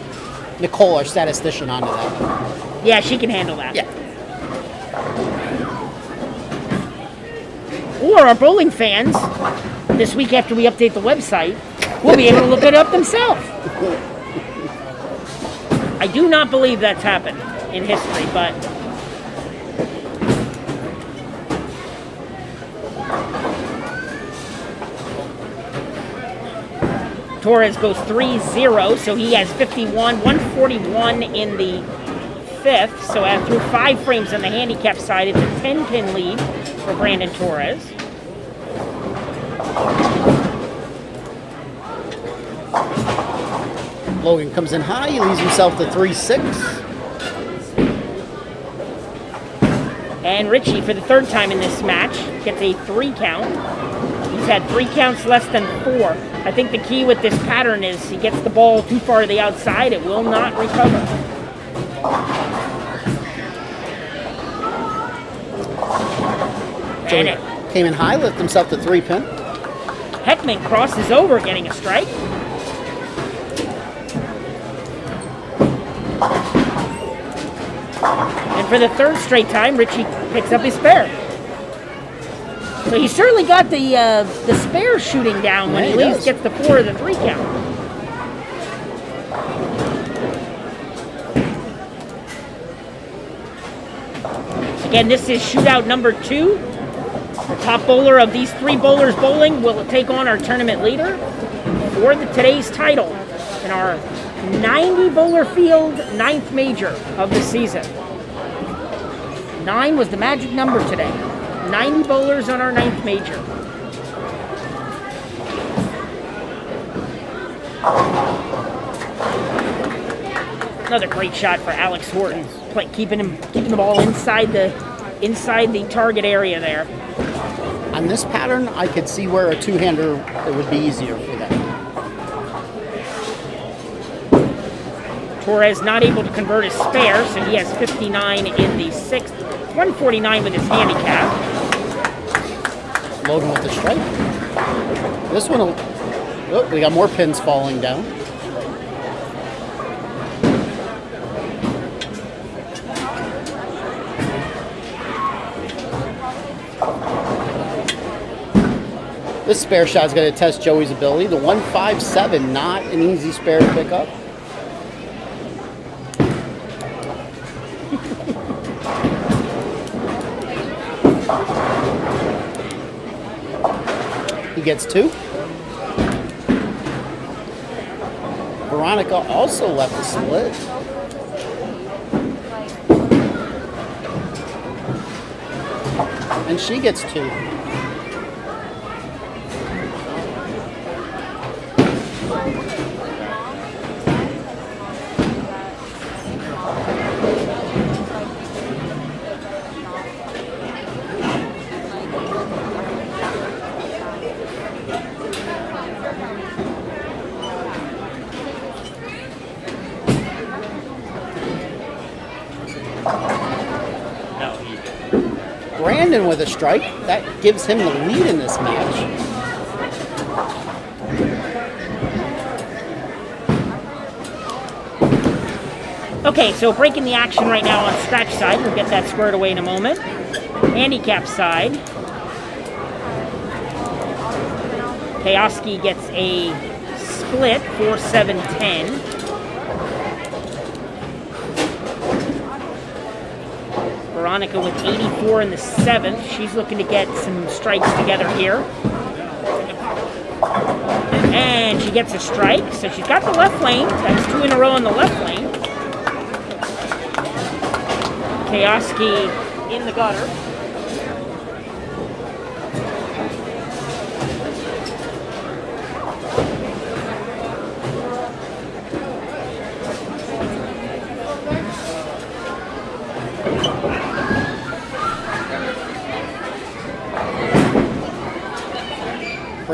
Nicole, our statistician, onto that. Yeah, she can handle that. Yeah. Or our bowling fans, this week after we update the website, will be able to look it up themselves. I do not believe that's happened in history, but Torres goes 3-0, so he has 51, 141 in the fifth. So through 5 frames on the handicap side, it's a 10-pin lead for Brandon Torres. Logan comes in high. He leaves himself to 3-6. And Richie, for the 3rd time in this match, gets a 3 count. He's had 3 counts less than 4. I think the key with this pattern is he gets the ball too far to the outside, it will not recover. Joey came in high, lifted himself to 3-pin. Heckman crosses over, getting a strike. And for the 3rd straight time, Richie picks up his spare. So he certainly got the spare shooting down when he leaves, gets the 4 of the 3 count. Again, this is shootout number 2. The top bowler of these 3 bowlers bowling will take on our tournament leader for today's title in our 90 bowler field 9th major of the season. 9 was the magic number today. 90 bowlers on our 9th major. Another great shot for Alex Horton, keeping the ball inside the target area there. On this pattern, I could see where a 2-hander it would be easier for them. Torres not able to convert his spare, so he has 59 in the 6th, 149 with his handicap. Logan with the strike. This one, we got more pins falling down. This spare shot is going to test Joey's ability. The 157, not an easy spare to pick up. He gets 2. Veronica also left the split. And she gets 2. Brandon with a strike. That gives him the lead in this match. Okay, so breaking the action right now on scratch side. We'll get that squared away in a moment. Handicap side. Kayoski gets a split, 4-7-10. Veronica with 84 in the 7th. She's looking to get some strikes together here. And she gets a strike, so she's got the left lane. That's 2 in a row on the left lane. Kayoski in the gutter.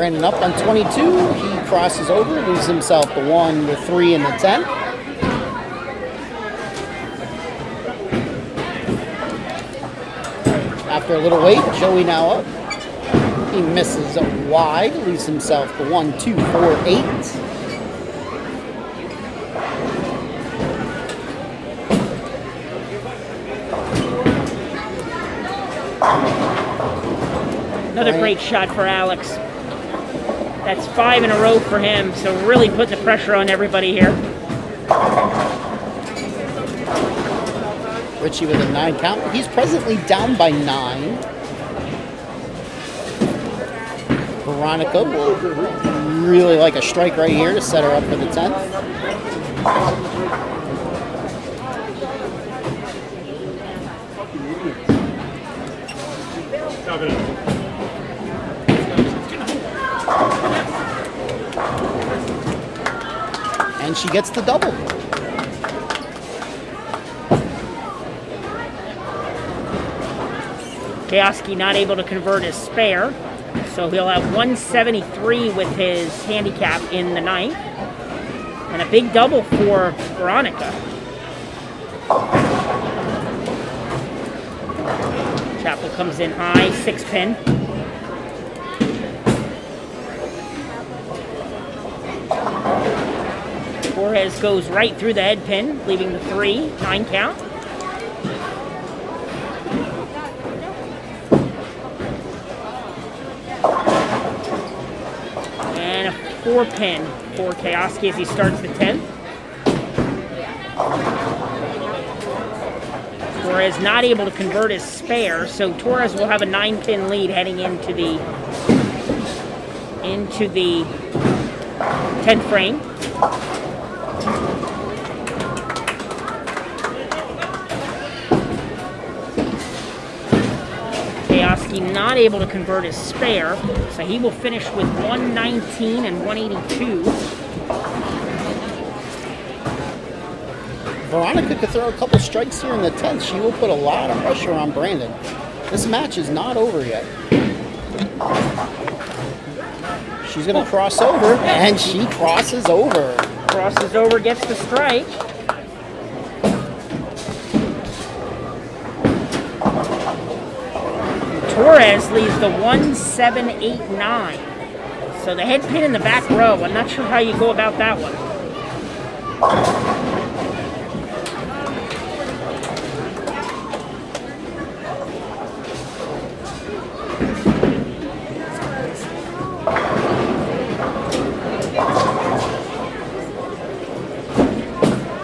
Brandon up on 22. He crosses over, loses himself the 1, the 3, and the 10. After a little wait, Joey now up. He misses wide, loses himself the 1, 2, 4, 8. Another great shot for Alex. That's 5 in a row for him, so really putting the pressure on everybody here. Richie with a 9 count. He's presently down by 9. Veronica will really like a strike right here to set her up for the 10th. And she gets the double. Kayoski not able to convert his spare, so he'll have 173 with his handicap in the 9th. And a big double for Veronica. Chapel comes in high, 6 pin. Torres goes right through the head pin, leaving the 3, 9 count. And a 4 pin for Kayoski as he starts the 10th. Torres not able to convert his spare, so Torres will have a 9 pin lead heading into the 10th frame. Kayoski not able to convert his spare, so he will finish with 119 and 182. Veronica could throw a couple strikes here in the 10th. She will put a lot of pressure on Brandon. This match is not over yet. She's going to cross over, and she crosses over. Crosses over, gets the strike. Torres leaves the 1789. So the head pin in the back row. I'm not sure how you go about that one.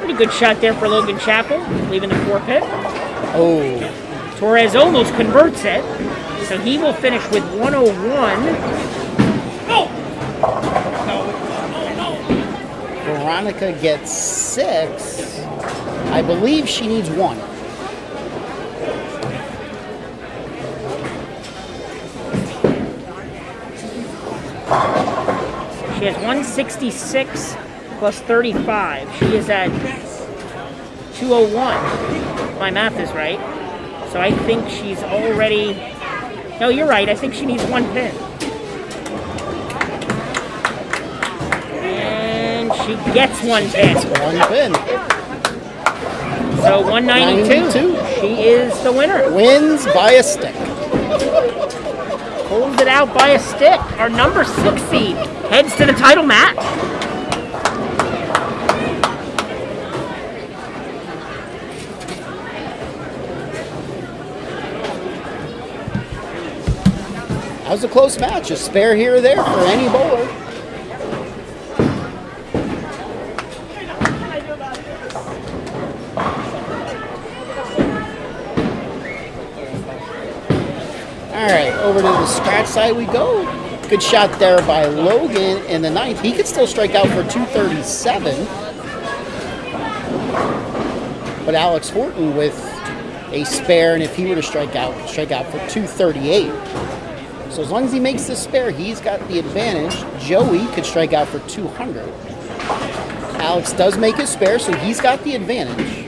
Pretty good shot there for Logan Chapel, leaving the 4 pit. Oh. Torres almost converts it, so he will finish with 101. Veronica gets 6. I believe she needs 1. She has 166 plus 35. She is at 201. My math is right. So I think she's already... No, you're right. I think she needs 1 pin. And she gets 1 pin. 1 pin. So 192. She is the winner. Wins by a stick. Pulls it out by a stick. Our number 6 seed heads to the title match. That was a close match. A spare here or there for any bowler. All right, over to the scratch side we go. Good shot there by Logan in the 9th. He could still strike out for 237. But Alex Horton with a spare, and if he were to strike out for 238. So as long as he makes the spare, he's got the advantage. Joey could strike out for 200. Alex does make his spare, so he's got the advantage.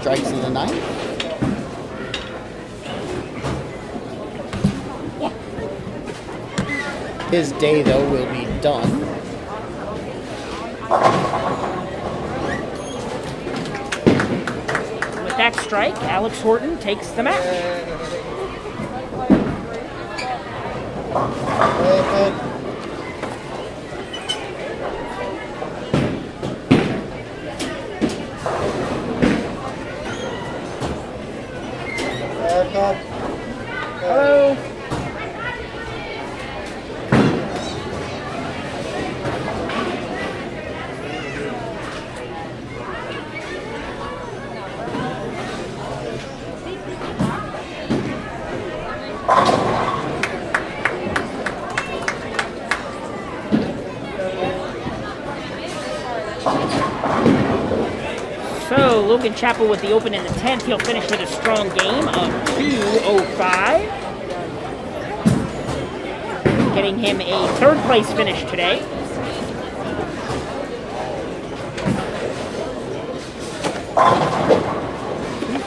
strikes in the ninth. His day, though, will be done. With that strike, Alex Horton takes the match. Hello. So, Logan Chappell with the open in the 10th. He'll finish with a strong game of 2:05. Getting him a third place finish today.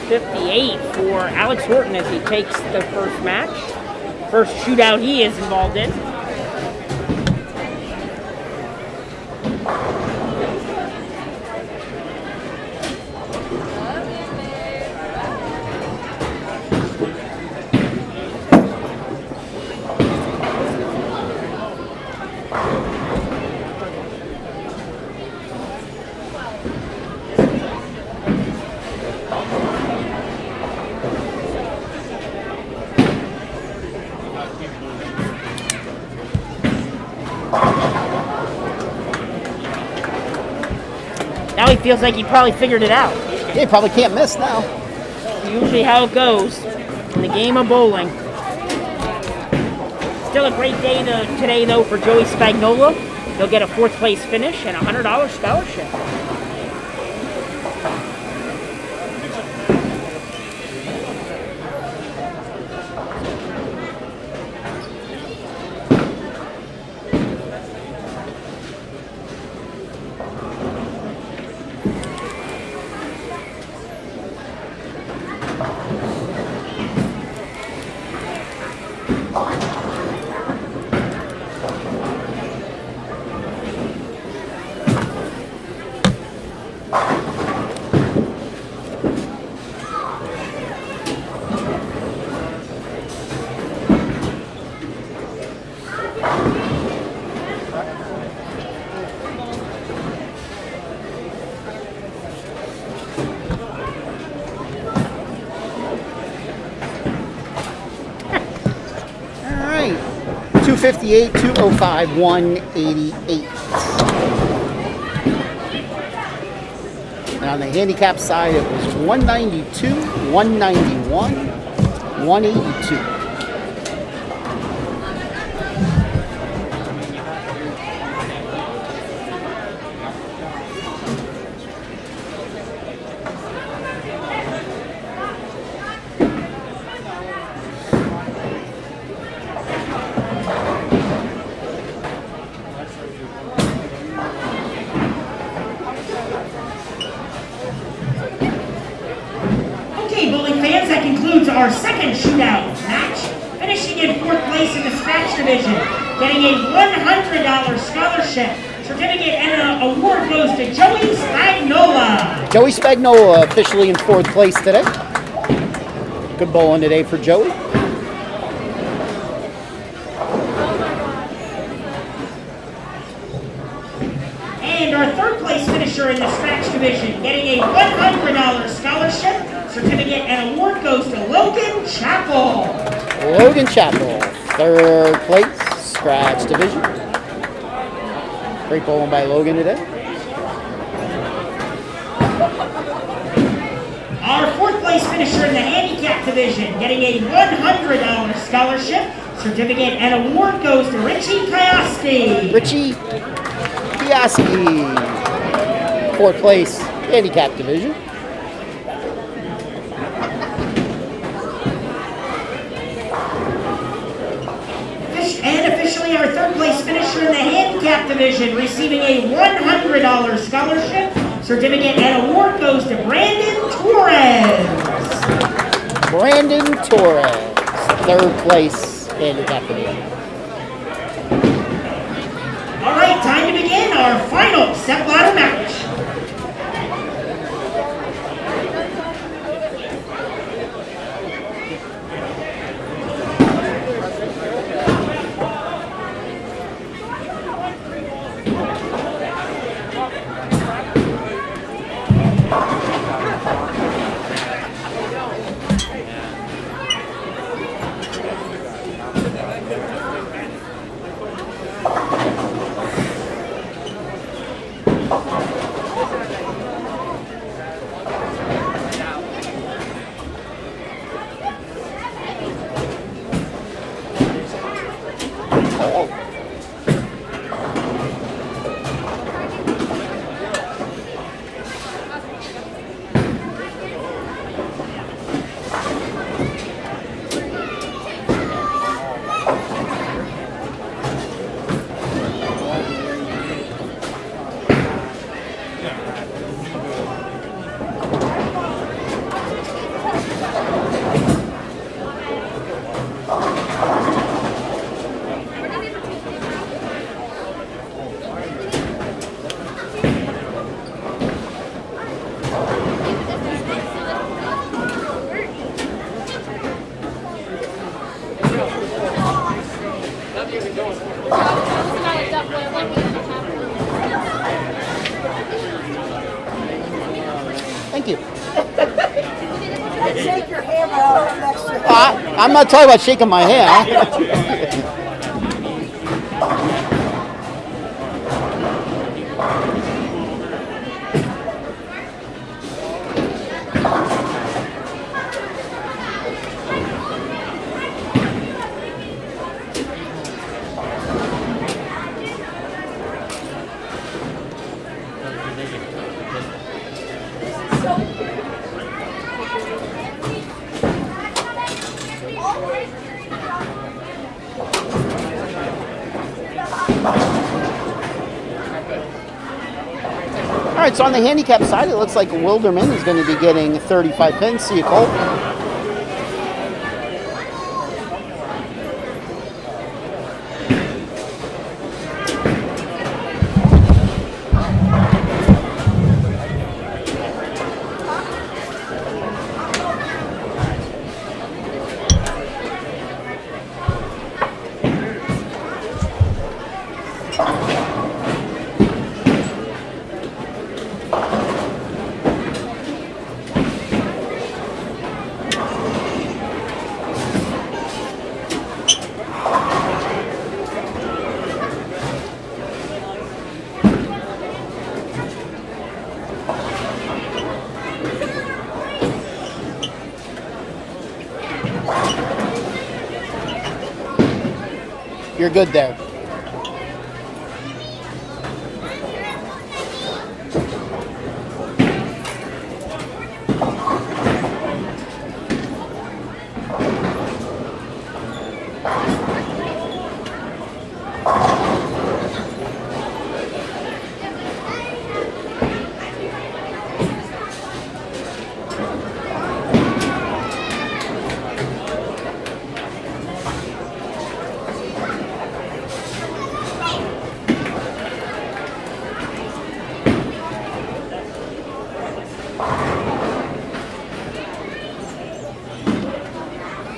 .258 for Alex Horton as he takes the first match. First shootout he is involved in. Now he feels like he probably figured it out. He probably can't miss now. Usually how it goes in the game of bowling. Still a great day today, though, for Joey Spagnola. He'll get a fourth place finish and a $100 scholarship. All right. 258, 205, 188. And on the handicap side, it was 192, 191, 182. Okay, bowling fans, that concludes our second shootout match. Finishing in fourth place in the scratch division, getting a $100 scholarship certificate and an award goes to Joey Spagnola. Joey Spagnola officially in fourth place today. Good bowling today for Joey. And our third place finisher in the scratch division, getting a $100 scholarship certificate and award goes to Logan Chappell. Logan Chappell, third place, scratch division. Great bowling by Logan today. Our fourth place finisher in the handicap division, getting a $100 scholarship certificate and award goes to Richie Kioski. Richie Kioski, fourth place, handicap division. And officially our third place finisher in the handicap division, receiving a $100 scholarship certificate and award goes to Brandon Torres. Brandon Torres, third place handicap video. All right, time to begin our final step ladder match. Thank you. Shake your hand, but I'll have next to you. I'm not talking about shaking my hand. All right, so on the handicap side, it looks like Wilderman is going to be getting 35 pins. See you, Cole. You're good there.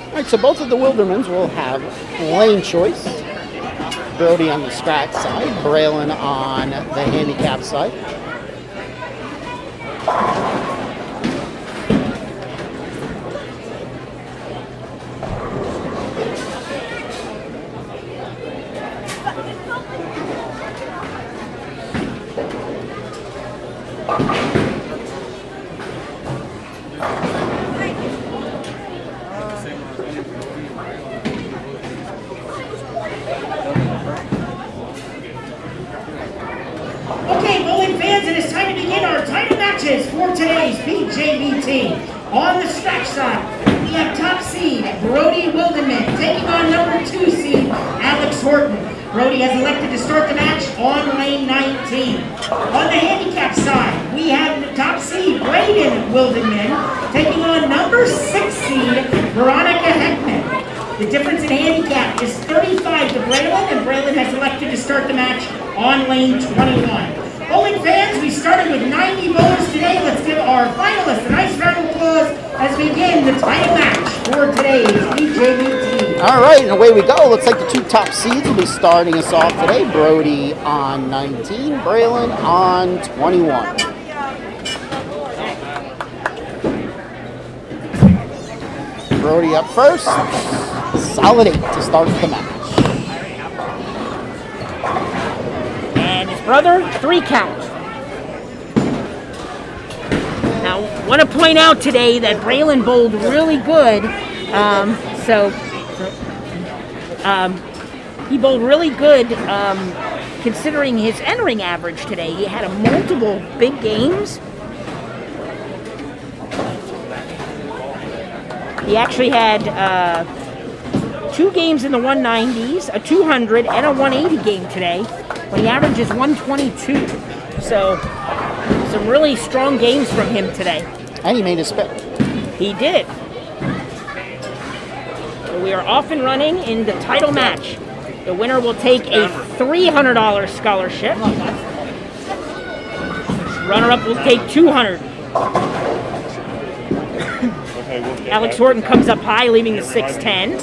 All right, so both of the Wildermans will have lane choice. Brody on the scratch side, Braylon on the handicap side. Okay, bowling fans, it is time to begin our title matches for today's PJBT. On the scratch side, we have top seed Brody Wilderman taking on number 2 seed Alex Horton. Brody has elected to start the match on lane 19. On the handicap side, we have the top seed, Braden Wildenman, taking on number 6 seed, Veronica Heckman. The difference in handicap is 35 to Braylon, and Braylon has elected to start the match on lane 21. Bowling fans, we started with 90 bowlers today. Let's give our finalists a nice round of applause as we begin the title match for today's PJBT. All right, and away we go. Looks like the 2 top seeds will be starting us off today. Brody on 19, Braylon on 21. Brody up first. Solid 8 to start the match. And his brother, 3 count. Now, I want to point out today that Braylon bowled really good. He bowled really good considering his entering average today. He had multiple big games. He actually had 2 games in the 190s, a 200, and a 180 game today, when he averages 122. So, some really strong games from him today. And he made his pick. He did. So we are off and running in the title match. The winner will take a $300 scholarship. Runner-up will take $200. Alex Horton comes up high, leaving the 610.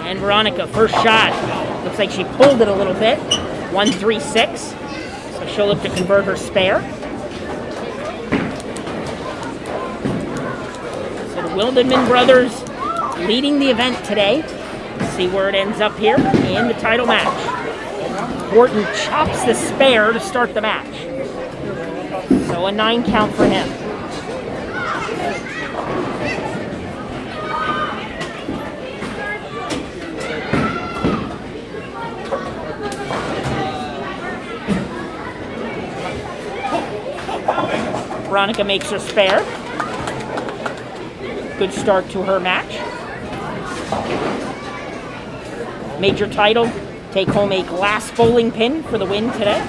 And Veronica, first shot. Looks like she pulled it a little bit. 136. So she'll look to convert her spare. So the Wildenman brothers leading the event today. See where it ends up here in the title match. Horton chops the spare to start the match. So a 9 count for him. Veronica makes her spare. Good start to her match. Major title, take home a glass bowling pin for the win today.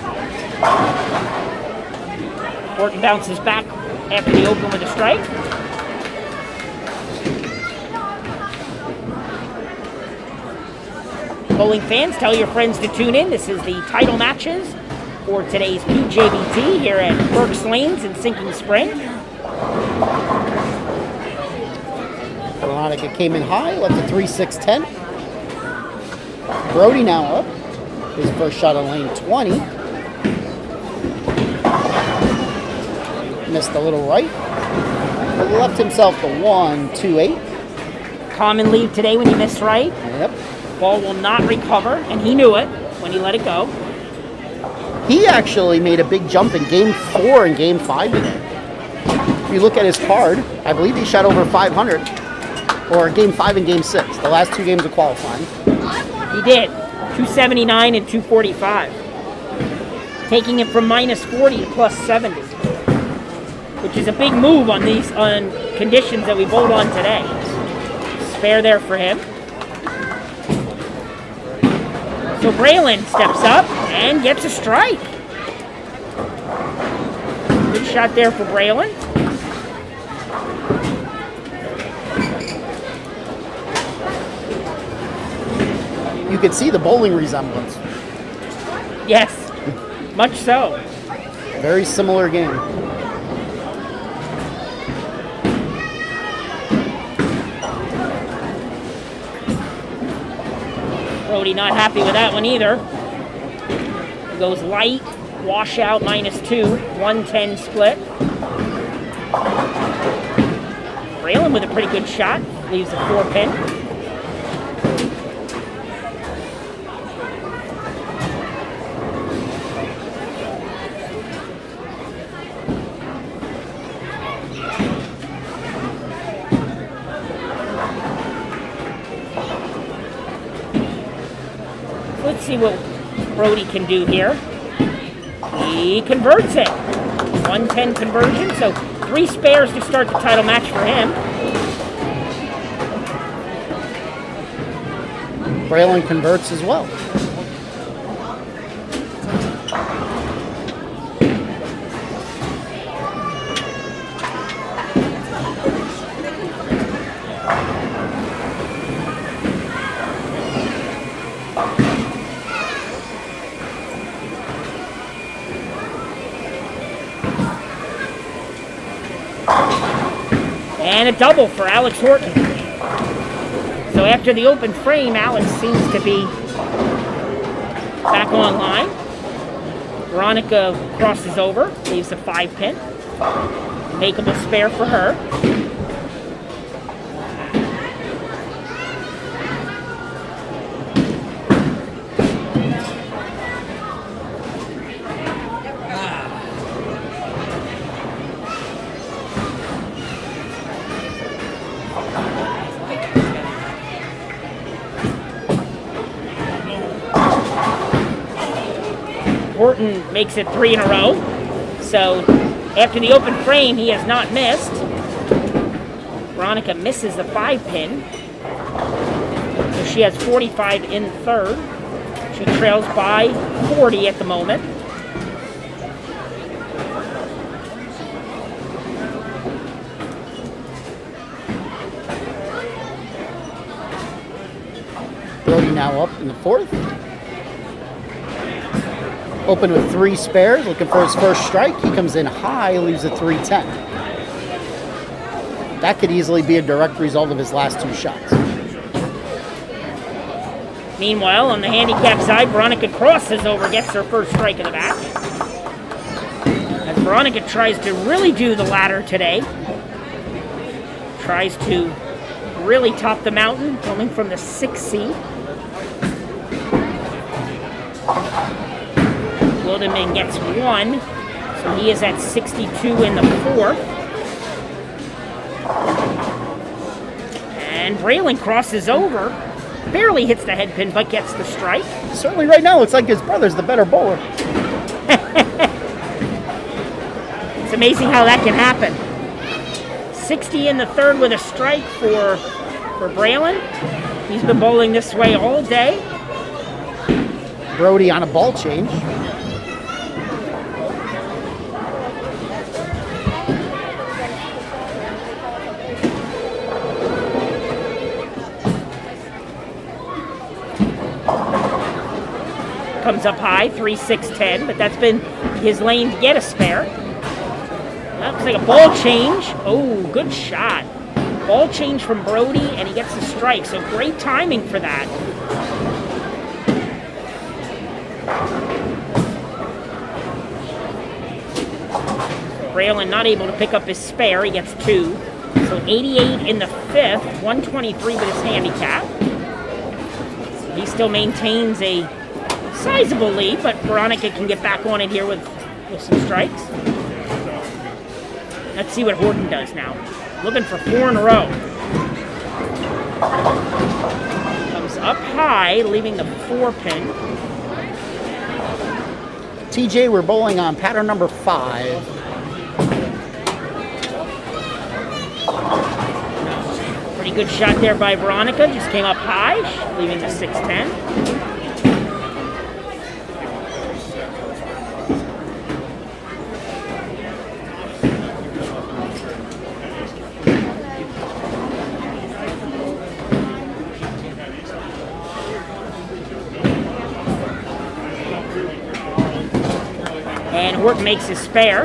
Horton bounces back after the open with a strike. Bowling fans, tell your friends to tune in. This is the title matches for today's PJBT here at Berks Lanes in Sinking Spring. Veronica came in high, left the 3-6-10. Brody now up. His first shot on lane 20. Missed a little right. But left himself the 1-2-8. Common leave today when you miss right. Yep. Ball will not recover, and he knew it when he let it go. He actually made a big jump in game 4 and game 5 today. If you look at his card, I believe he shot over 500. Or game 5 and game 6, the last 2 games of qualifying. He did. 279 and 245. Taking it from -40 to +70. Which is a big move on these conditions that we bowled on today. Spare there for him. So Braylon steps up and gets a strike. Good shot there for Braylon. You could see the bowling resemblance. Yes, much so. Very similar game. Brody not happy with that one either. It goes light, washout -2, 110 split. Braylon with a pretty good shot, leaves a 4 pin. Let's see what Brody can do here. He converts it. 110 conversion, so 3 spares to start the title match for him. Braylon converts as well. And a double for Alex Horton. So after the open frame, Alex seems to be back online. Veronica crosses over, leaves a 5-pin. Makeable spare for her. Horton makes it 3 in a row. So after the open frame, he has not missed. Veronica misses the 5-pin. So she has 45 in third. She trails by 40 at the moment. Brody now up in the fourth. Open with 3 spares, looking for his first strike. He comes in high, leaves a 3-10. That could easily be a direct result of his last 2 shots. Meanwhile, on the handicap side, Veronica crosses over, gets her first strike of the match. As Veronica tries to really do the ladder today. Tries to really top the mountain, coming from the 6th seed. Wilderman gets 1, so he is at 62 in the 4th. And Braylon crosses over, barely hits the head pin, but gets the strike. Certainly right now looks like his brother's the better bowler. It's amazing how that can happen. 60 in the 3rd with a strike for Braylon. He's been bowling this way all day. Brody on a ball change. Comes up high, 3-6-10, but that's been his lane to get a spare. That looks like a ball change. Oh, good shot. Ball change from Brody, and he gets the strike, so great timing for that. Braylon not able to pick up his spare, he gets 2. So 88 in the 5th, 123 with his handicap. He still maintains a sizable lead, but Veronica can get back on it here with some strikes. Let's see what Horton does now. Looking for 4 in a row. Comes up high, leaving the 4-pin. TJ, we're bowling on pattern number 5. Pretty good shot there by Veronica. Just came up high, leaving the 6-10. And Horton makes his spare.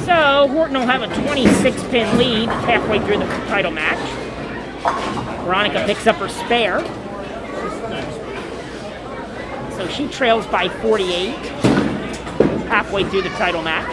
So Horton will have a 26-pin lead halfway through the title match. Veronica picks up her spare. So she trails by 48 halfway through the title match.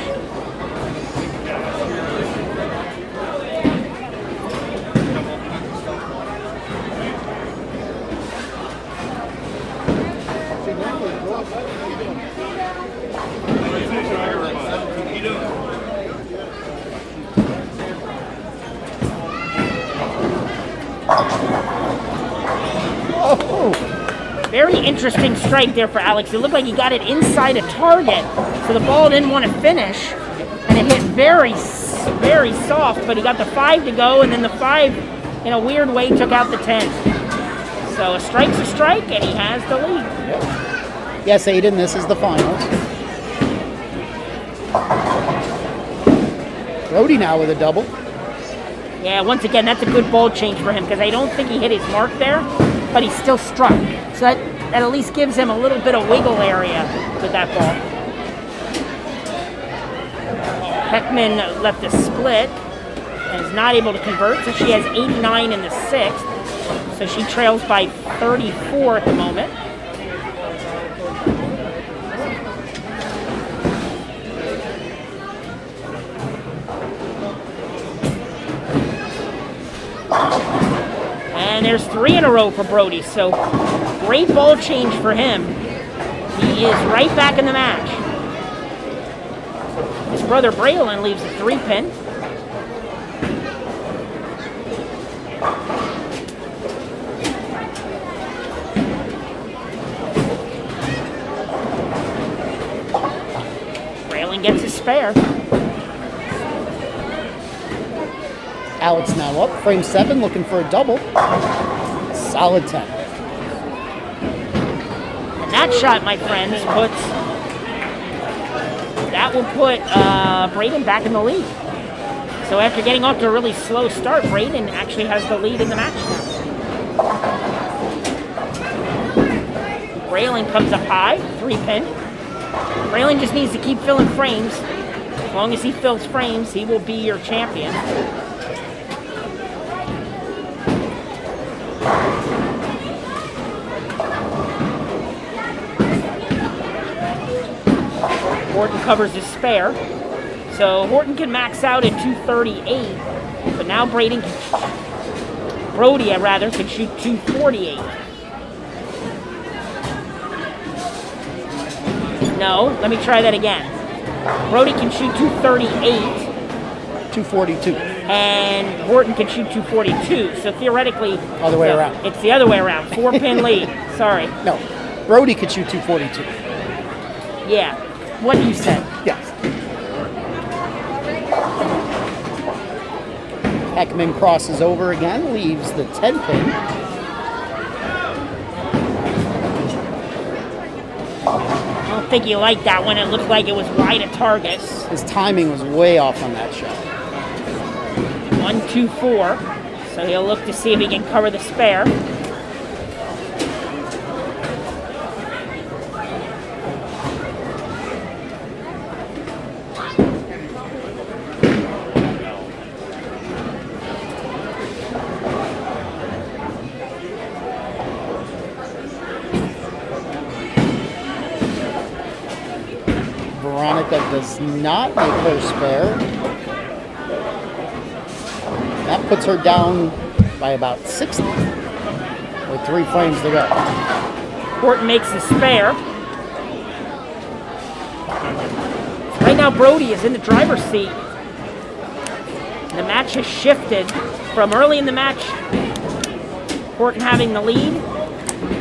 Very interesting strike there for Alex. It looked like he got it inside a target, so the ball didn't want to finish, and it hit very, very soft, but he got the 5 to go, and then the 5, in a weird way, took out the 10. So a strike's a strike, and he has the lead. Yes, Aiden, this is the finals. Brody now with a double. Yeah, once again, that's a good ball change for him because I don't think he hit his mark there, but he still struck. So that at least gives him a little bit of wiggle area with that ball. Heckman left a split and is not able to convert, so she has 89 in the sixth. So she trails by 34 at the moment. And there's 3 in a row for Brody, so great ball change for him. He is right back in the match. His brother Braylon leaves a 3-pin. Braylon gets his spare. Alex now up, frame 7, looking for a double. Solid 10. And that shot, my friends, will put Braden back in the lead. So after getting off to a really slow start, Braden actually has the lead in the match now. Braylon comes up high, 3-pin. Braylon just needs to keep filling frames. As long as he fills frames, he will be your champion. Horton covers his spare. So Horton can max out at 238, but now Brody can shoot 248. No, let me try that again. Brody can shoot 238. 242. And Horton can shoot 242. So theoretically, Other way around. It's the other way around. 4-pin lead. Sorry. No, Brody could shoot 242. Yeah. What you said. Yes. Heckman crosses over again, leaves the 10-pin. I don't think he liked that one. It looked like it was wide of target. His timing was way off on that shot. 1-2-4. So he'll look to see if he can cover the spare. Veronica does not make her spare. That puts her down by about 60 with 3 frames to go. Horton makes the spare. So right now Brody is in the driver's seat. The match has shifted from early in the match, Horton having the lead.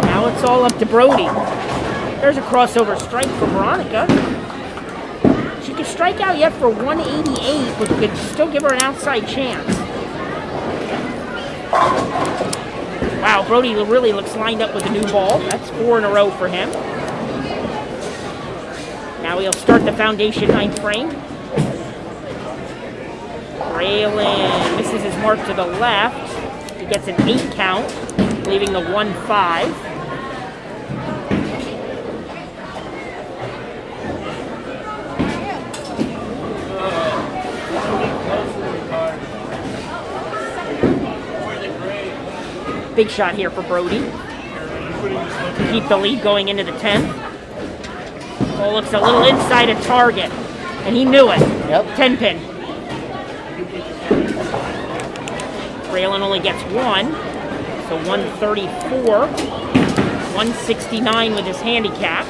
Now it's all up to Brody. There's a crossover strike for Veronica. She could strike out yet for 188, but could still give her an outside chance. Wow, Brody really looks lined up with a new ball. That's 4 in a row for him. Now he'll start the foundation 9th frame. Braylon misses his mark to the left. He gets an 8 count, leaving the 1-5. Big shot here for Brody. Keep the lead going into the 10th. Oh, looks a little inside of target. And he knew it. Yep. 10-pin. Braylon only gets 1. So 134. 169 with his handicap.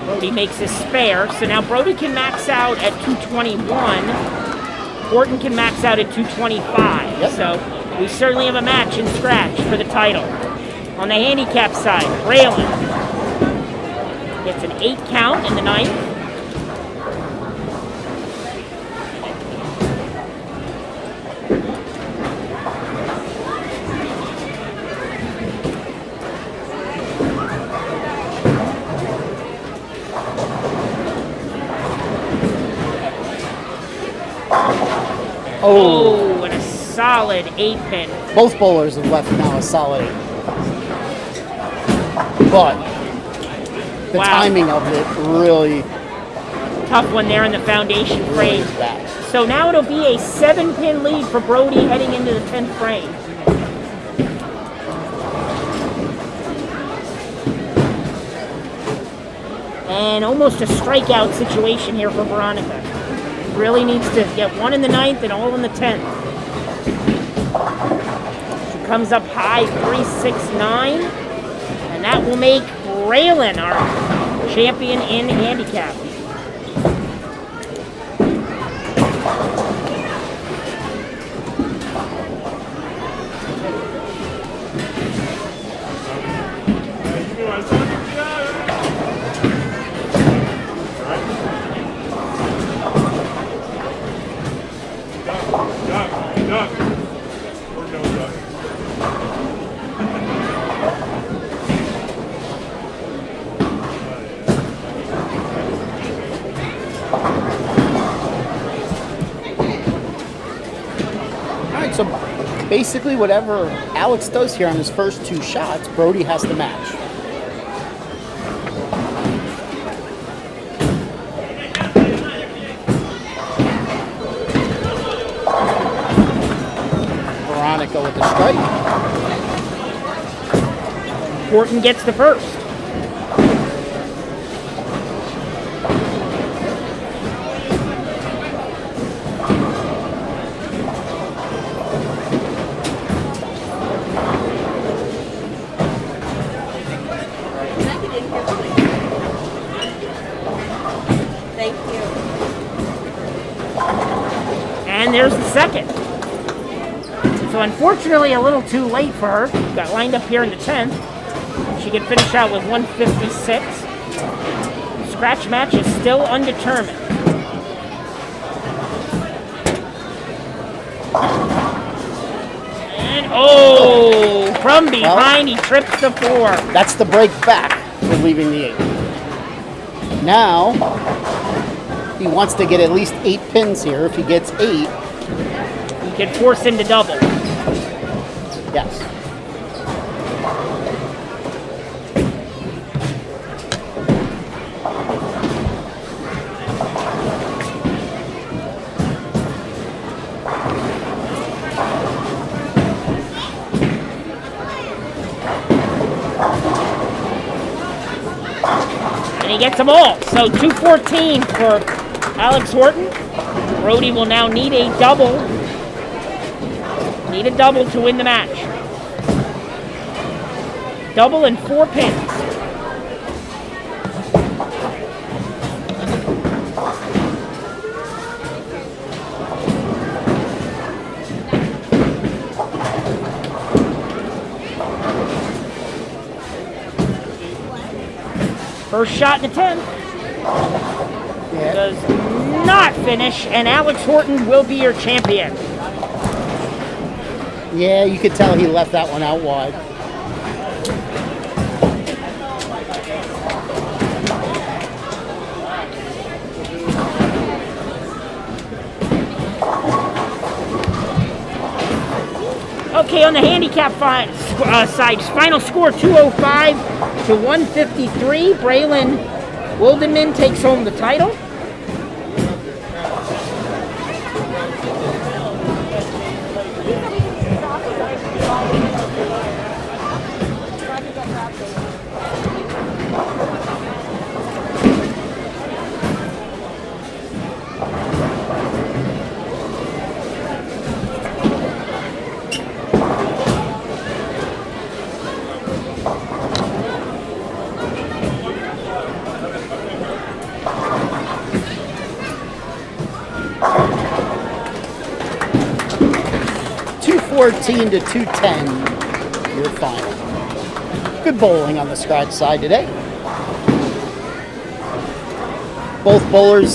Brody makes his spare, so now Brody can max out at 221. Horton can max out at 225. Yep. So we certainly have a match in scratch for the title. On the handicap side, Braylon gets an 8 count in the 9th. Oh, and a solid 8-pin. Both bowlers have left now a solid 8. But the Wow. timing of it really Tough one there in the foundation frame. is bad. So now it'll be a 7-pin lead for Brody heading into the 10th frame. And almost a strikeout situation here for Veronica. Really needs to get one in the 9th and all in the 10th. She comes up high 3-6-9. And that will make Braylon our champion in handicap. So basically whatever Alex does here on his first 2 shots, Brody has to match. Veronica with the strike. Horton gets the first. Thank you. And there's the second. So unfortunately a little too late for her. Got lined up here in the 10th. She can finish out with 156. Scratch match is still undetermined. And oh, from behind he trips the 4. That's the break back for leaving the 8. Now, he wants to get at least 8 pins here. If he gets 8, You can force him to double. yes. And he gets them all. So 214 for Alex Horton. Brody will now need a double. Need a double to win the match. Double and 4 pins. First shot in the 10th. Yeah. Does not finish, and Alex Horton will be your champion. Yeah, you could tell he left that one out wide. Okay, on the handicap side, final score 205 to 153. Braylon Wildenman takes home the title. $214 to $210, your final. Good bowling on the scratch side today. Both bowlers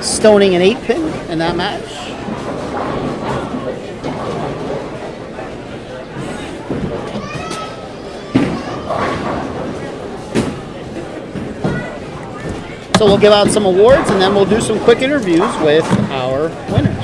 stoning an 8-pin in that match. So we'll give out some awards and then we'll do some quick interviews with our winners.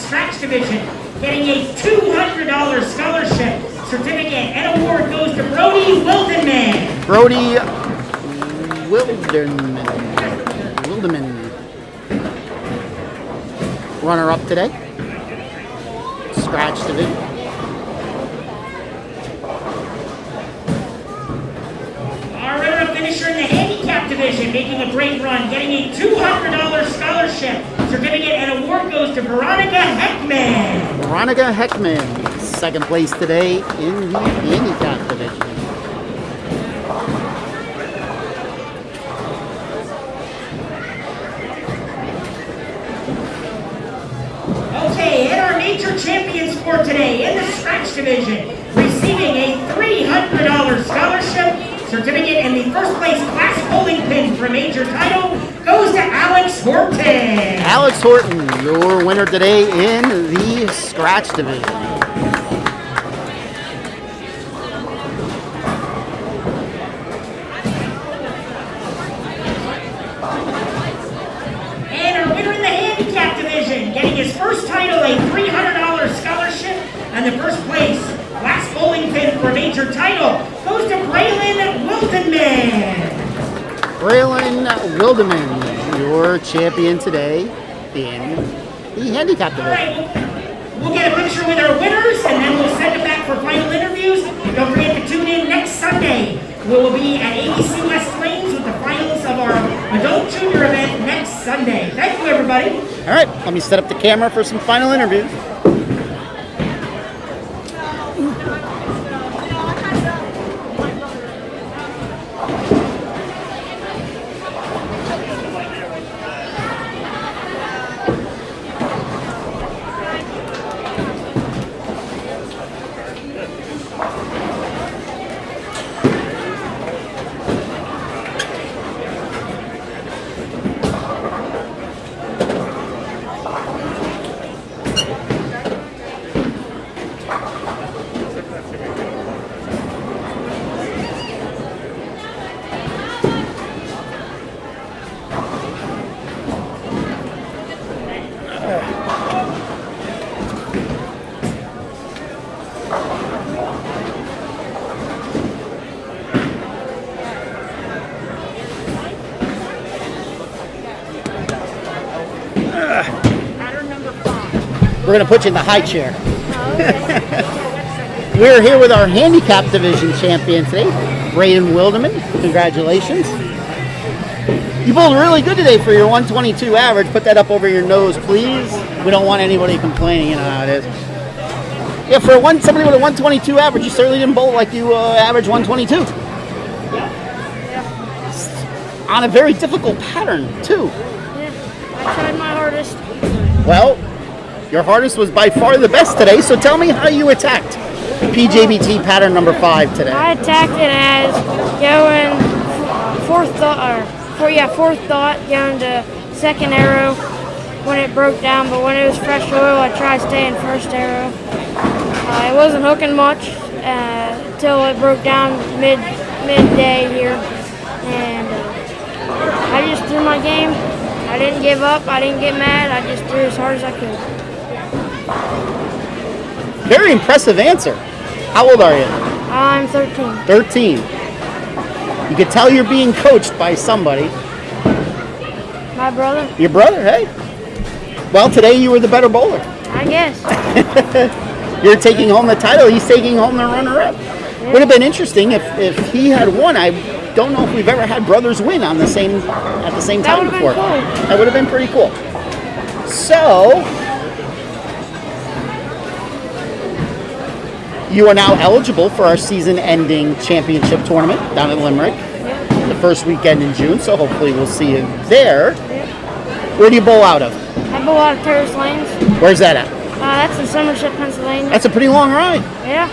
scratch division, getting a $200 scholarship certificate and award goes to Brody Wildenman. Brody Wilderman. Runner up today. Scratch division. Our runner-up finisher in the handicap division, making a great run, getting a $200 scholarship certificate and award goes to Veronica Heckman. Veronica Heckman, second place today in the handicap division. Okay, and our major champions for today in the scratch division, receiving a $300 scholarship certificate and the first place class bowling pin for major title goes to Alex Horton. Alex Horton, your winner today in the scratch division. And our winner in the handicap division, getting his first title, a $300 scholarship, and the first place last bowling pin for major title goes to Braylon Wildenman. Braylon Wilderman, your champion today in the handicap All division. right, we'll get a picture with our winners, and then we'll send it back for final interviews. Don't forget to tune in next Sunday. We will be at ABC West Lanes with the finals of our adult junior event next Sunday. Thank you, everybody. All right, let me set up the camera for some final interviews. We're going to put you in the high chair. We're here with our handicap division champion today, Braden Wilderman. Congratulations. You bowled really good today for your 122 average. Put that up over your nose, please. We don't want anybody complaining, you know how it is. Yeah, for somebody with a 122 average, you certainly didn't bowl like you average 122. On a very difficult pattern, too. Yeah, I tried my hardest. Well, your hardest was by far the best today, so tell me how you attacked PJBT pattern number 5 today. I attacked it as going fourth thought, going to second arrow when it broke down, but when it was fresh oil, I tried staying first arrow. It wasn't hooking much until it broke down midday here, and I just threw my game. I didn't give up. I didn't get mad. I just threw as hard as I could. Very impressive answer. How old are you? I'm 13. 13. You could tell you're being coached by somebody. My brother, Your brother, hey? Well, today you were the better bowler. I guess. You're taking home the title. He's taking home the runner-up. Would have been interesting if he had won. I don't know if we've ever had brothers win at the same That time would have before. been cool. That would have been pretty cool. So, you are now eligible for our season-ending championship tournament down in Limerick, the first weekend in June. So hopefully we'll see you there. Where do you bowl out of? I bowl out of Terrace Lanes. Where's that at? That's in Somerset, Pennsylvania. That's a pretty long ride. Yeah,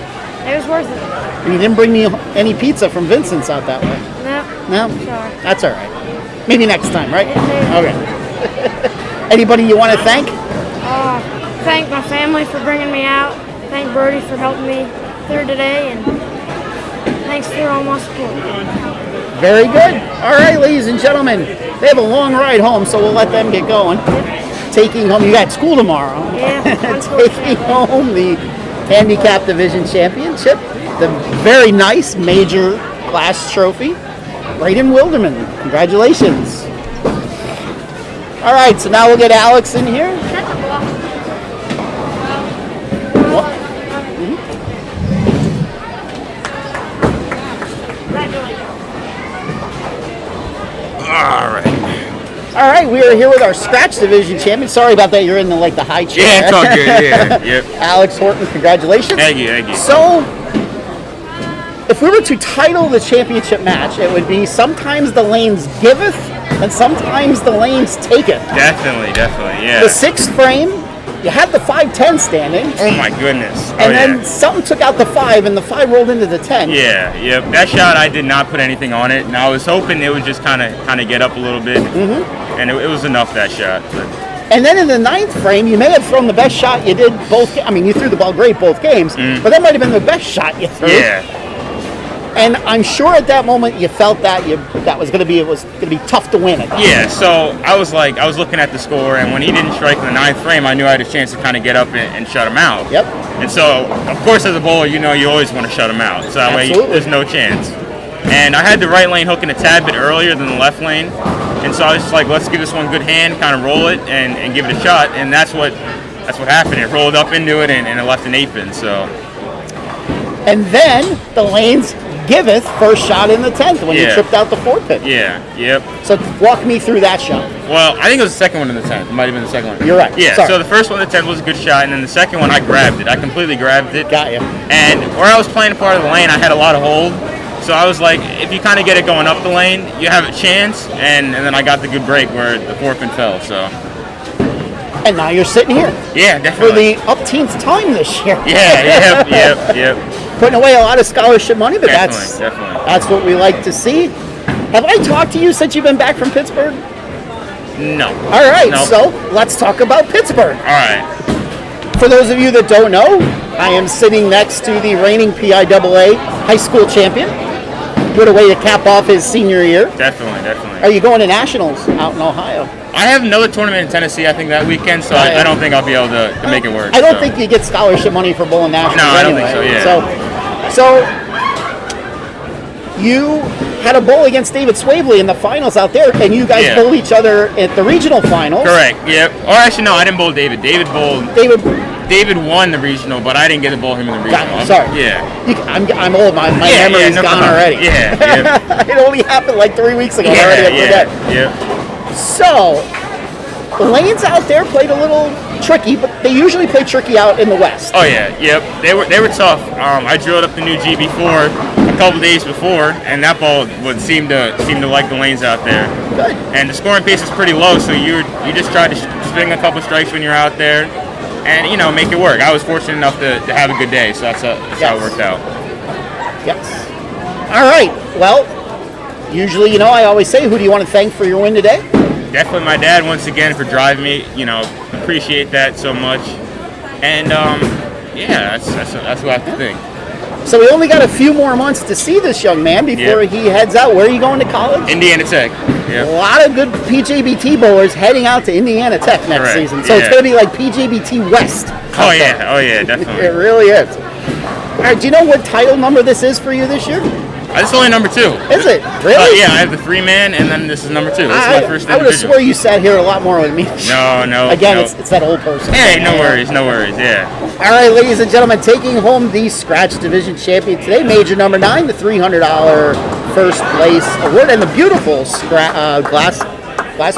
it was worth it. And you didn't bring me any pizza from Vincent's out that way. No, No? sorry. That's all right. Maybe next time, right? Yeah, Okay. Anybody you want to thank? Thank my family for bringing me out. Thank Brody for helping me through today, and thanks for all my support. Very good. All right, ladies and gentlemen. They have a long ride home, so we'll let them get going. taking home, you got school tomorrow. Yeah, Taking home the handicap division championship, the very nice major class trophy. Braden Wilderman, congratulations. All right, so now we'll get Alex in here. What? All right, we are here with our scratch division champion. Sorry about that. You're in the high chair. Yeah, it's all good. Yeah, yep. Alex Horton, congratulations. Thank you, thank you. So, if we were to title the championship match, it would be sometimes the lanes giveth and sometimes the lanes taketh. Definitely, yeah. The 6th frame, you had the 5-10 standing. Oh my goodness. And then something took out the 5 and the 5 rolled into the 10. Yeah, yep. That shot, I did not put anything on it, and I was hoping it would just kind of get up a little bit, and it was enough, that shot. But. And then in the 9th frame, you may have thrown the best shot you did both. I mean, you threw the ball great both games, but that might have been the best shot you threw. Yeah. And I'm sure at that moment you felt that that was going to be tough to win it. Yeah. So I was looking at the score, and when he didn't strike in the 9th frame, I knew I had a chance to kind of get up and shut him out. Yep. And so, of course, as a bowler, you always want to shut him out. So that way, there's no chance. And I had the right lane hooking a tad bit earlier than the left lane, and so I was just like, let's give this one a good hand, kind of roll it, and give it a shot. And that's what happened. It rolled up into it, and it left an 8-pin. So. And then the lanes giveth first shot in the 10th when you tripped out the 4-pin. Yeah, yep. So walk me through that shot. Well, I think it was the second one in the 10th. It might have been the second one. You're right. Yeah, Sorry. so the first one in the 10th was a good shot, and then the second one I grabbed it. I completely grabbed it. Got you. And where I was playing a part of the lane, I had a lot of hold. So I was like, if you kind of get it going up the lane, you have a chance. And then I got the good break where the 4-pin fell, so. And now you're sitting here. Yeah, For definitely. the upteenth time this year. Yeah, yep. Putting away a lot of scholarship money, but Definitely. that's what we like to see. Have I talked to you since you've been back from Pittsburgh? No. All right, Nope. so let's talk about Pittsburgh. All right. For those of you that don't know, I am sitting next to the reigning PIAA high school champion. What a way to cap off his senior year. Definitely. Are you going to nationals out in Ohio? I have another tournament in Tennessee, I think, that weekend, so I don't think I'll be able to make it work. I don't think you get scholarship money for bowling nationals. No, I don't anyway. think so, yeah. So you had a bowl against David Swavely in the finals out there, and you guys bowled each other at the regional finals. Correct, yep. Or actually, no, I didn't bowl David. David won the regional, but I didn't get to bowl him in the regional. Sorry. Yeah. I'm old. My memory's gone problem. already. Yeah. It only happened like 3 weeks ago. I forget. Yeah. So, the lanes out there played a little tricky, but they usually play tricky out in the West. Oh yeah, yep. They were tough. I drilled up the new GB4 a couple days before, and that ball would seem to like the lanes out there. Good. And the scoring pace is pretty low, so you just try to swing a couple strikes when you're out there, and make it work. I was fortunate enough to have a good day, so that's how it worked out. Yes. All right. Well, usually, I always say, who do you want to thank for your win today? Definitely my dad once again for driving me. Appreciate that so much. And that's what I have to think. So we only got a few more months to see this young man before he heads out. Where are you going to college? Indiana Tech. Yep. A lot of good PJBT bowlers heading out to Indiana Tech next season. So it's going to be like PJBT West. Oh yeah, definitely. It really is. All right, do you know what title number this is for you this year? This is only number 2. Is it? Really? Yeah, I have the 3-man, and then this is number 2. This is my first I would have swore you sat here a lot more with me. No. Again, it's that old person. Hey, no worries, yeah. All right, ladies and gentlemen, taking home the Scratch Division champion today, major number 9, the $300 first place award, and the beautiful glass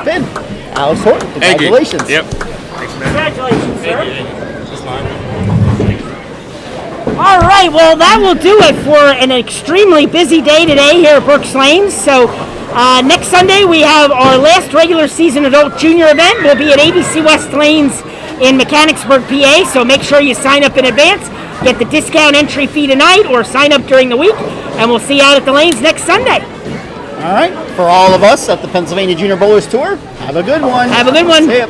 pin. Alex Horton, congratulations. Thank you. Yep. Thanks, man. Congratulations, sir. Thank you. All right, well, that will do it for an extremely busy day today here at Berks Lanes. So next Sunday we have our last regular season adult junior event. We'll be at ABC West Lanes in Mechanicsburg, PA. So make sure you sign up in advance, get the discount entry fee tonight, or sign up during the week, and we'll see you out at the lanes next Sunday. All right, for all of us at the Pennsylvania Junior Bowlers Tour, have a good one. Have a good one. See ya.